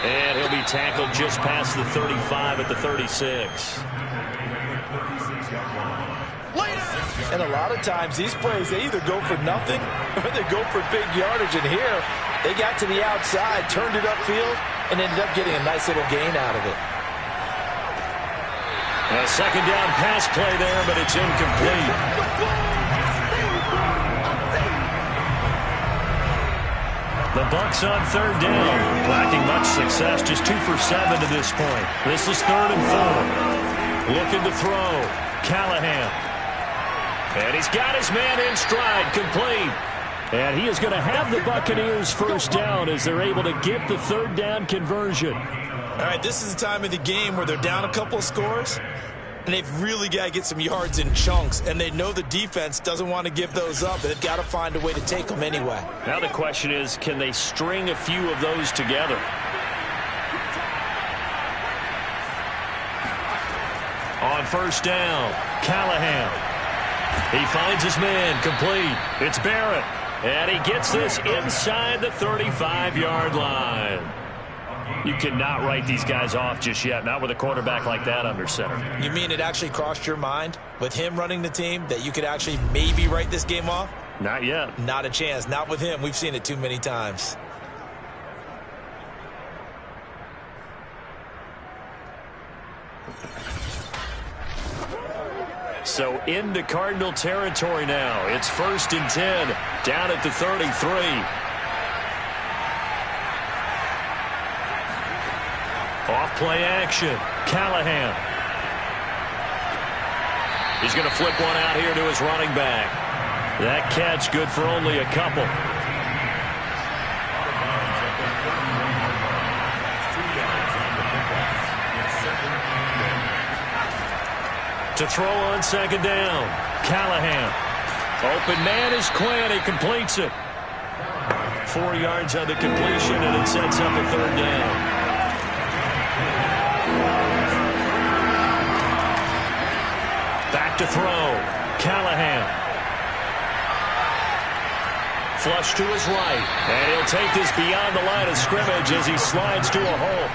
And he'll be tackled just past the 35 at the 36. And a lot of times these plays, they either go for nothing or they go for big yardage. And here, they got to the outside, turned it upfield, and ended up getting a nice little gain out of it. A 2nd down pass play there, but it's incomplete. The Bucs on 3rd down. Lacking much success, just 2 for 7 to this point. This is 3rd and 4. Looking to throw. Callahan. And he's got his man in stride, complete. And he is going to have the Buccaneers 1st down as they're able to get the 3rd down conversion. All right, this is the time of the game where they're down a couple of scores. And they've really got to get some yards in chunks, and they know the defense doesn't want to give those up, but they've got to find a way to take them anyway. Now the question is, can they string a few of those together? On first down, Callahan. He finds his man, complete. It's Barrett, and he gets this inside the 35-yard line. You cannot write these guys off just yet, not with a quarterback like that under center. You mean it actually crossed your mind with him running the team that you could actually maybe write this game off? Not yet. Not a chance. Not with him. We've seen it too many times. So into Cardinal territory now. It's 1st and 10, down at the 33. Off play action, Callahan. He's going to flip one out here to his running back. That catch good for only a couple. To throw on 2nd down, Callahan. Open man is Quinn. He completes it. 4 yards on the completion, and it sets up a 3rd down. Back to throw. Callahan. Flush to his right. And he'll take this beyond the line of scrimmage as he slides to a hole.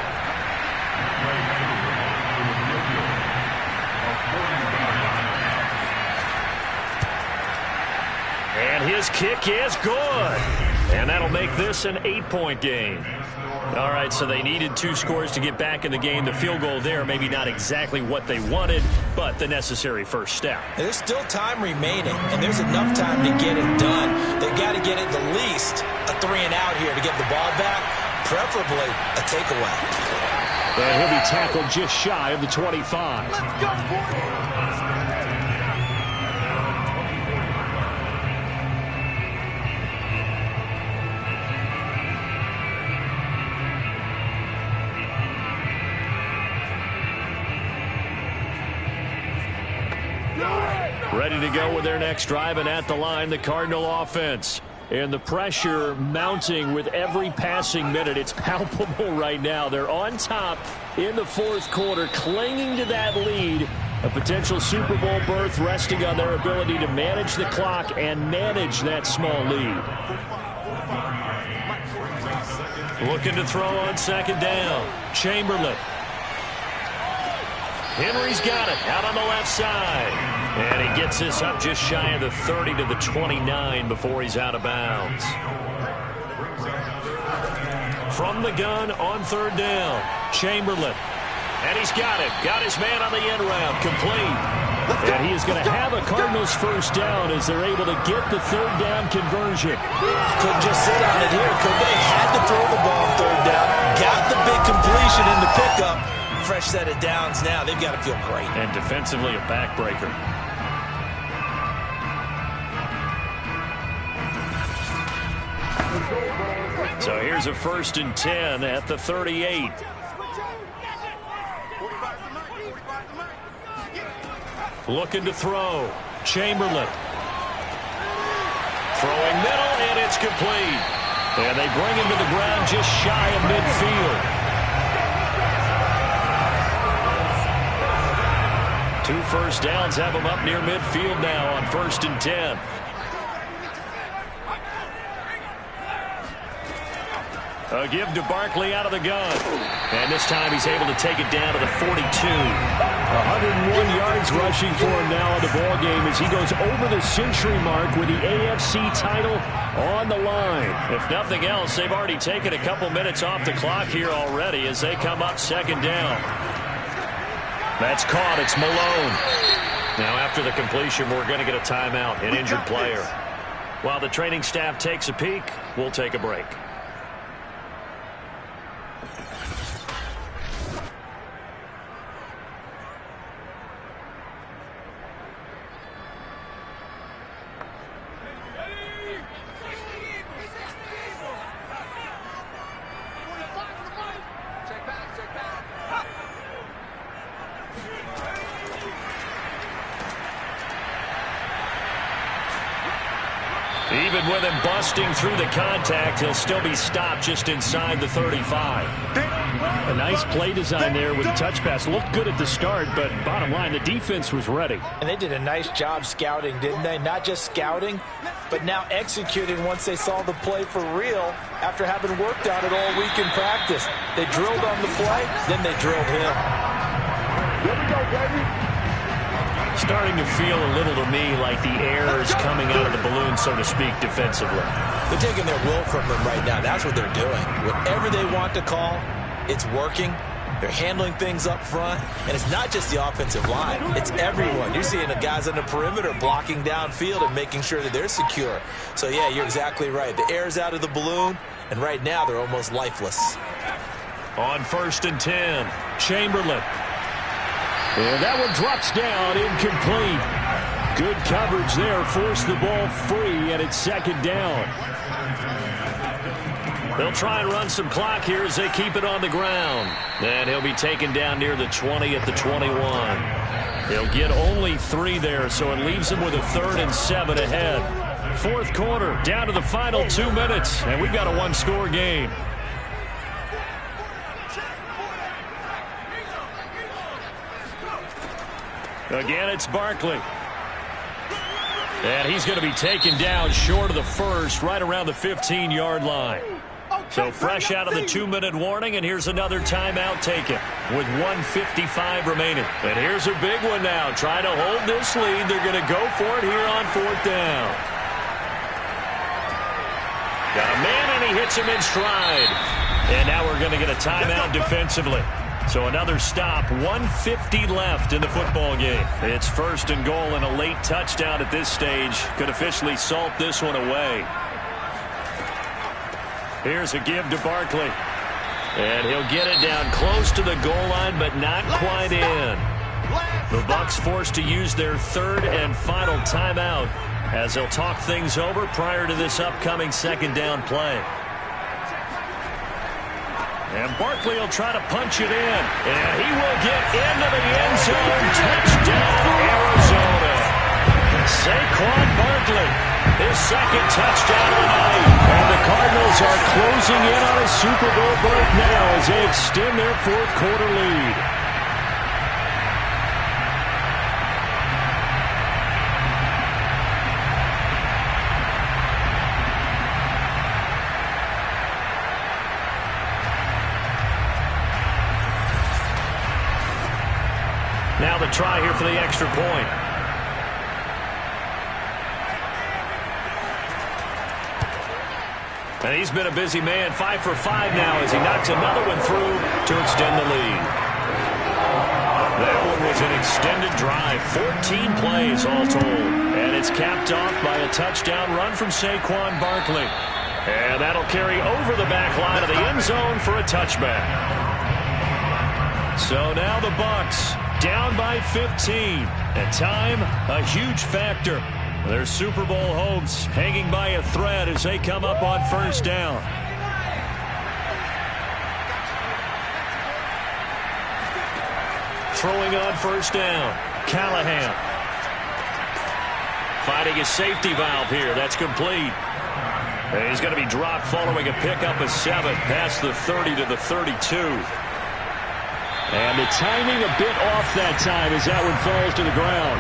And his kick is good. And that'll make this an 8-point game. All right, so they needed 2 scores to get back in the game. The field goal there, maybe not exactly what they wanted, but the necessary first step. There's still time remaining, and there's enough time to get it done. They've got to get at the least a 3-and-out here to get the ball back, preferably a takeaway. And he'll be tackled just shy of the 25. Let's go, boys. Ready to go with their next drive, and at the line, the Cardinal offense. And the pressure mounting with every passing minute. It's palpable right now. They're on top in the 4th quarter, clinging to that lead. A potential Super Bowl berth resting on their ability to manage the clock and manage that small lead. Looking to throw on 2nd down. Chamberlain. Henry's got it out on the left side. And he gets this up just shy of the 30 to the 29 before he's out of bounds. From the gun on 3rd down, Chamberlain. And he's got it. Got his man on the end route, complete. And he is going to have a Cardinals first down as they're able to get the 3rd down conversion. Couldn't just sit on it here, could they? Had to throw the ball on 3rd down. Got the big completion in the pickup. Fresh set of downs now. They've got to feel great. And defensively, a backbreaker. So here's a 1st and 10 at the 38. Looking to throw. Chamberlain. Throwing middle, and it's complete. And they bring him to the ground just shy of midfield. 2 first downs have him up near midfield now on 1st and 10. A give to Barkley out of the gun. And this time he's able to take it down to the 42. 101 yards rushing for him now in the ball game as he goes over the century mark with the AFC title on the line. If nothing else, they've already taken a couple minutes off the clock here already as they come up 2nd down. That's caught. It's Malone. Now after the completion, we're going to get a timeout, an injured player. While the training staff takes a peek, we'll take a break. Even with him busting through the contact, he'll still be stopped just inside the 35. A nice play design there with the touch pass. Looked good at the start, but bottom line, the defense was ready. And they did a nice job scouting, didn't they? Not just scouting, but now executing once they saw the play for real after having worked on it all week in practice. They drilled on the play, then they drilled him. Here we go, baby. Starting to feel a little to me like the air is coming out of the balloon, so to speak, defensively. They're taking their will from them right now. That's what they're doing. Whatever they want to call, it's working. They're handling things up front, and it's not just the offensive line. It's everyone. You're seeing the guys on the perimeter blocking downfield and making sure that they're secure. So, yeah, you're exactly right. The air's out of the balloon, and right now they're almost lifeless. On 1st and 10, Chamberlain. And that one drops down, incomplete. Good coverage there, forced the ball free, and it's 2nd down. They'll try and run some clock here as they keep it on the ground. And he'll be taken down near the 20 at the 21. He'll get only 3 there, so it leaves him with a 3rd and 7 ahead. 4th quarter, down to the final 2 minutes, and we've got a 1-score game. Again, it's Barkley. And he's going to be taken down short of the first, right around the 15-yard line. So fresh out of the 2-minute warning, and here's another timeout taken with 1:55 remaining. And here's a big one now. Trying to hold this lead. They're going to go for it here on 4th down. Got a man, and he hits him in stride. And now we're going to get a timeout defensively. So another stop, 1:50 left in the football game. It's 1st and goal, and a late touchdown at this stage could officially salt this one away. Here's a give to Barkley. And he'll get it down close to the goal line, but not quite in. The Bucs forced to use their 3rd and final timeout as they'll talk things over prior to this upcoming 2nd down play. And Barkley will try to punch it in. And he will get into the end zone. Touchdown, Arizona. Saquon Barkley, his 2nd touchdown of the night. And the Cardinals are closing in on a Super Bowl berth now as they extend their 4th quarter lead. Now the try here for the extra point. And he's been a busy man, 5 for 5 now as he knocks another one through to extend the lead. That one was an extended drive, 14 plays all told. And it's capped off by a touchdown run from Saquon Barkley. And that'll carry over the back line of the end zone for a touchback. So now the Bucs down by 15. And time, a huge factor. Their Super Bowl hopes hanging by a thread as they come up on 1st down. Throwing on 1st down, Callahan. Finding his safety valve here. That's complete. And he's going to be dropped following a pickup of 7 past the 30 to the 32. And the timing a bit off that time as that one falls to the ground.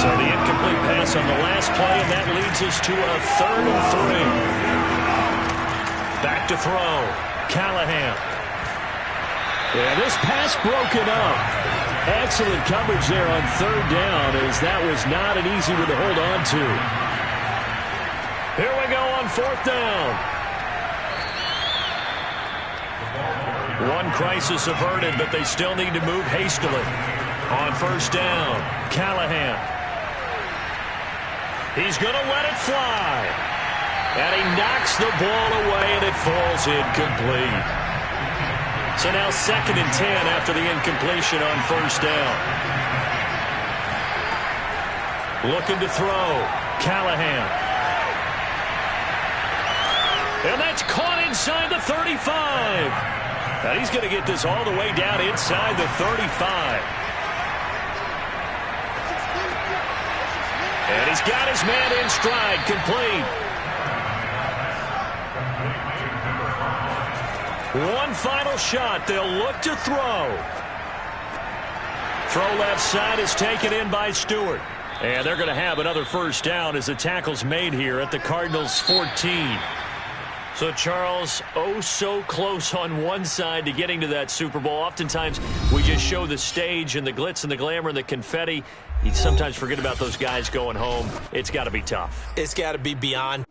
So the incomplete pass on the last play, and that leads us to a 3rd and 3. Back to throw. Callahan. Yeah, this pass broken up. Excellent coverage there on 3rd down as that was not an easy one to hold on to. Here we go on 4th down. One crisis averted, but they still need to move hastily. On 1st down, Callahan. He's going to let it fly. And he knocks the ball away, and it falls incomplete. So now 2nd and 10 after the incompletion on 1st down. Looking to throw, Callahan. And that's caught inside the 35. And he's going to get this all the way down inside the 35. And he's got his man in stride, complete. One final shot. They'll look to throw. Throw left side is taken in by Stewart. And they're going to have another first down as the tackle's made here at the Cardinals' 14. So, Charles, oh so close on one side to getting to that Super Bowl. Oftentimes, we just show the stage and the glitz and the glamour and the confetti. You sometimes forget about those guys going home. It's got to be tough. It's got to be beyond